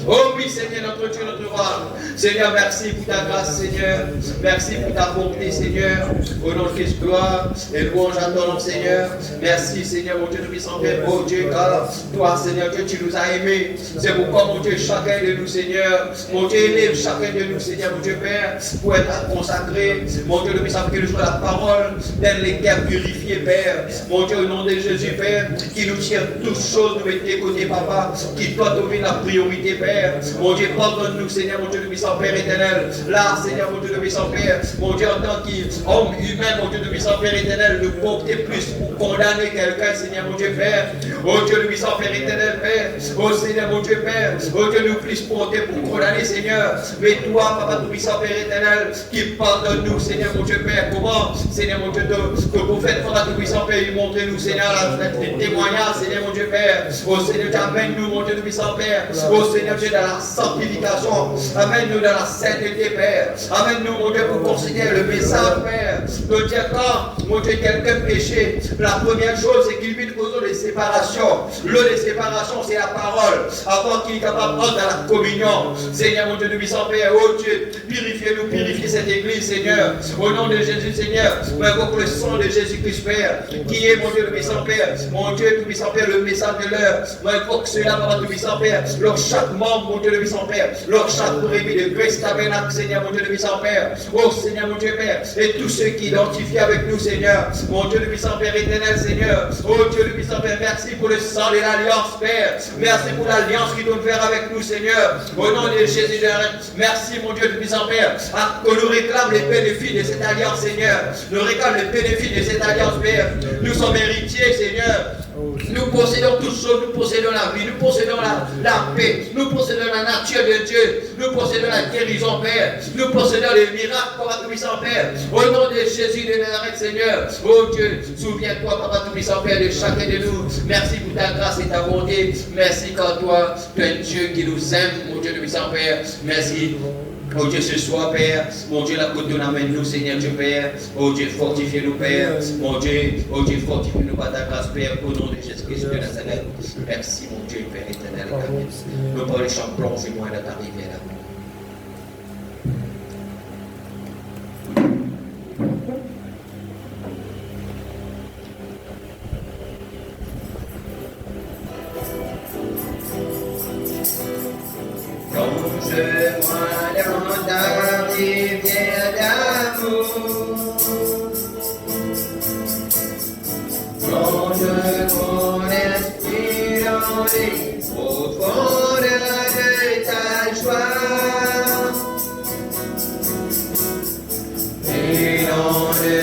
Oh oui, Seigneur, notre Dieu, notre roi. Seigneur, merci pour ta grâce, Seigneur. Merci pour ta bonté, Seigneur. Au nom de Christ, gloire et louange à ton nom, Seigneur. Merci, Seigneur, mon Dieu, de puissant Père. Oh Dieu, car toi, Seigneur, Dieu, tu nous as aimés. C'est pourquoi, mon Dieu, chacun de nous, Seigneur, mon Dieu, élève chacun de nous, Seigneur, mon Dieu, Père, pour être consacré. Mon Dieu, de puissant Père, que nous soit la parole d'un l'éther purifié, Père. Mon Dieu, au nom de Jésus, Père, qui nous tire toutes choses, nous mettez côté, Papa, qui doit donner la priorité, Père. Mon Dieu, pardonne-nous, Seigneur, mon Dieu, de puissant Père éternel. Là, Seigneur, mon Dieu, de puissant Père, mon Dieu, en tant qu'homme humain, mon Dieu, de puissant Père éternel, ne porter plus pour condamner quelqu'un, Seigneur, mon Dieu, Père. Oh Dieu, de puissant Père éternel, Père. Oh Seigneur, mon Dieu, Père. Oh Dieu, nous plus porter pour condamner, Seigneur. Mais toi, Papa, de puissant Père éternel, qui pardonne-nous, Seigneur, mon Dieu, Père. Comment, Seigneur, mon Dieu, que vous faites, Papa, de puissant Père, lui montrez-nous, Seigneur, la témoignage, Seigneur, mon Dieu, Père. Oh Seigneur, tu amènes-nous, mon Dieu, de puissant Père. Oh Seigneur, Dieu, dans la sanctification. Amène-nous dans la sainteté, Père. Amène-nous, mon Dieu, pour considérer le message, Père. De Dieu, quand, mon Dieu, quelqu'un péché, la première chose, c'est qu'il vit aux eaux de séparation. L'eau de séparation, c'est la parole. Avant qu'il est capable d'entrer dans la communion. Seigneur, mon Dieu, de puissant Père, oh Dieu, purifiez-nous, purifiez cette église, Seigneur. Au nom de Jésus, Seigneur, nous invoquons le sang de Jésus-Christ, Père, qui est, mon Dieu, le puissant Père. Mon Dieu, le puissant Père, le message de l'heure. Nous invoquons cela, Papa, le puissant Père. Leur chaque membre, mon Dieu, le puissant Père. Leur chaque brebis de Grace Tabernacle, Seigneur, mon Dieu, le puissant Père. Oh Seigneur, mon Dieu, Père. Et tous ceux qui identifient avec nous, Seigneur. Mon Dieu, le puissant Père éternel, Seigneur. Oh Dieu, le puissant Père, merci pour le sang de l'alliance, Père. Merci pour l'alliance qu'ils doivent faire avec nous, Seigneur. Au nom de Jésus de Nazareth. Merci, mon Dieu, le puissant Père. Que nous réclame les bénéfices de cette alliance, Seigneur. Nous réclame les bénéfices de cette alliance, Père. Nous sommes héritiers, Seigneur. Nous possédons toutes choses, nous possédons la vie, nous possédons la paix, nous possédons la nature de Dieu, nous possédons la guérison, Père, nous possédons les miracles, Papa Tout-Puissant, Père, au nom de Jésus de Nazareth, Seigneur. Oh Dieu, souviens-toi, Papa Tout-Puissant, Père, de chacun de nous. Merci pour ta grâce et ta bonté. Merci car toi, tu es un Dieu qui nous aime, mon Dieu Tout-Puissant, Père. Merci. Oh Dieu, ce soir, Père, mon Dieu, la côte nous amène nous, Seigneur Dieu, Père. Oh Dieu, fortifie-nous, Père. Mon Dieu, oh Dieu, fortifie-nous par ta grâce, Père, au nom de Jésus-Christ de Nazareth. Merci, mon Dieu, Père éternel. Nous parlons champions, c'est moi dans ta rivière d'amour. Au fond de ta joie et dans le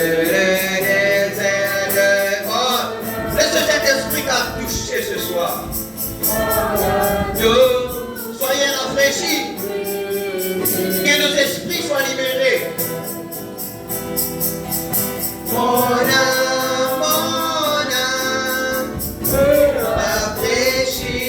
désert de mort. Laisse cet esprit qu'a touché ce soir. Nous soyez rafraîchis, que nos esprits soient libérés. Mon âme, rafraîchis.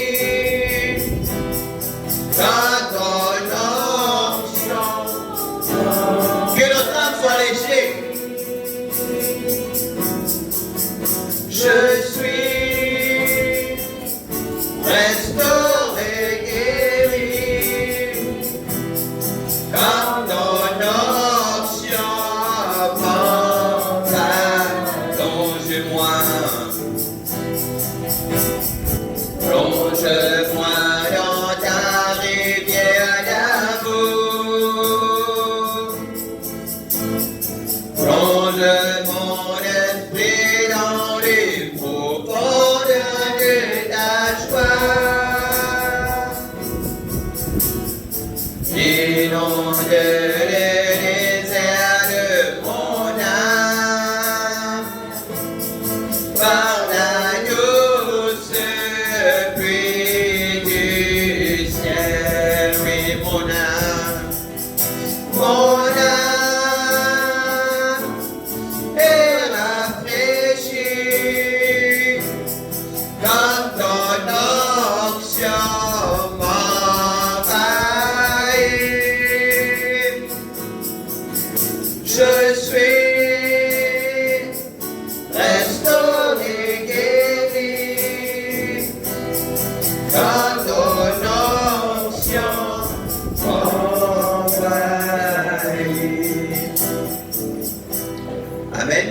Amen.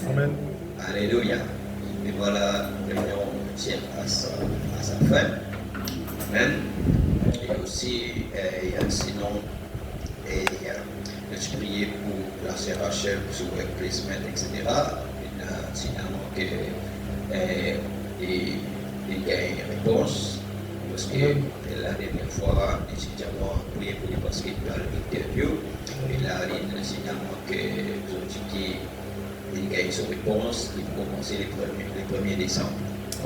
Amen. Alléluia. Et voilà, la réunion tient à sa fin. Amen. Et aussi, sinon, je prier pour la sœur Rachel, pour son work placement, etc. Sinon, il y a une réponse. Parce que la dernière fois, les étudiants ont prié pour lui parce qu'il a l'interview. Et là, il y a un signalement que il gagne son réponse, il faut commencer les 1er décembre.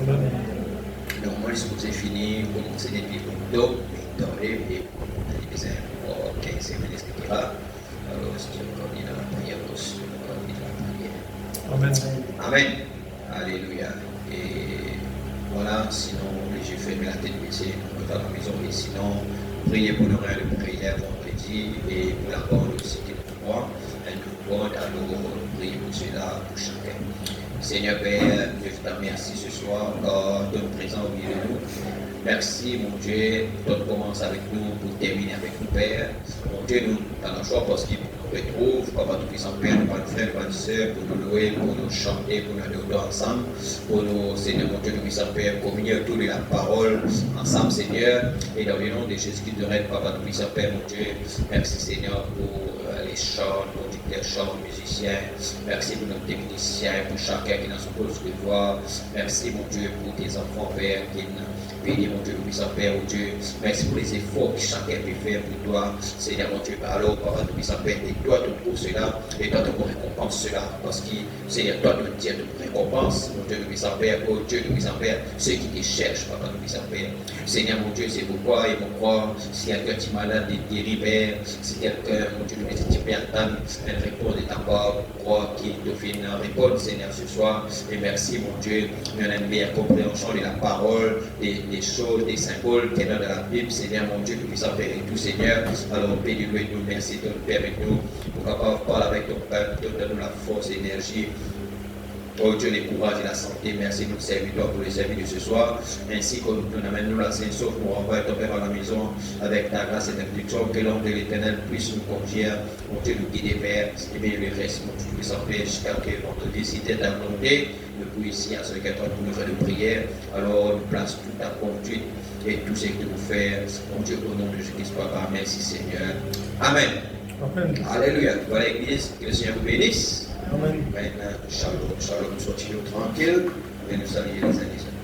Normalement, si vous avez fini, vous commencez depuis octobre, mais dans les 15 semaines, etc. Alors, c'est on est dans la prière aussi, on est dans la prière. Amen. Amen. Alléluia. Et voilà, sinon, j'ai fermé la tête baissée, on va dans la maison, et sinon, priez pour le rêve de prière vendredi et pour la bonne aussi qui nous voit. Alors, priez pour cela, pour chacun. Seigneur Père, je te remercie ce soir de nous présenter au milieu de nous. Merci, mon Dieu, de commencer avec nous pour terminer avec nous, Père. Mon Dieu, nous avons le choix parce qu'il nous retrouve, Papa Tout-Puissant Père, nous pas de frères, pas de sœurs, pour nous louer, pour nous chanter, pour nous adorer ensemble, pour nous, Seigneur, mon Dieu, Tout-Puissant Père, communier autour de la parole ensemble, Seigneur, et dans le nom de Jésus-Christ de Rennes, Papa Tout-Puissant Père, mon Dieu, merci, Seigneur, pour les chants, les chants, musiciens, merci pour nos techniciens, pour chacun qui est dans son poste de voix, merci, mon Dieu, pour tes enfants, Père, qui bénis, mon Dieu, puissant Père, mon Dieu. Merci pour les efforts que chacun peut faire pour toi. Seigneur, mon Dieu, alors, Papa, puissant Père, et toi, tu trouves cela, et toi, tu récompenses cela. Parce que, Seigneur, toi, tu tiens de récompense, mon Dieu, puissant Père, oh Dieu, puissant Père, ceux qui te cherchent, Papa, puissant Père. Seigneur, mon Dieu, c'est pourquoi ils vont croire. Si quelqu'un est malade, des guéris, si quelqu'un, mon Dieu, tu peux entendre une réponse de ta part, croire qu'il te fait une réponse, Seigneur, ce soir. Et merci, mon Dieu, nous avons une meilleure compréhension de la parole, des choses, des symboles qu'il y a dans la Bible, Seigneur, mon Dieu, que puissant Père et tout, Seigneur. Alors, Père, nous merci de nous permettre nous, pour capable parler avec ton Père, donne-nous la force et l'énergie. Oh Dieu, le courage et la santé, merci de nous servir pour les servir de ce soir, ainsi que nous amène nous la Sainte sauf pour renvoyer ton Père à la maison avec ta grâce et ta protection, que l'homme de l'Éternel puisse nous conduire, mon Dieu, nous guider vers, et bien le reste, mon Dieu, puissant Père, jusqu'à ce que vendredi, si tu es ta volonté, nous pouvons ici à ce que toi nous faire de prière, alors nous place toute ta conduite et tout ce que tu nous fais, mon Dieu, au nom de Jésus-Christ, Papa, merci Seigneur. Amen. Amen. Alléluia. Voilà l'église, que le Seigneur vous bénisse. Amen. Shalom, shalom, soyez tranquille. Et nous saluons les amis.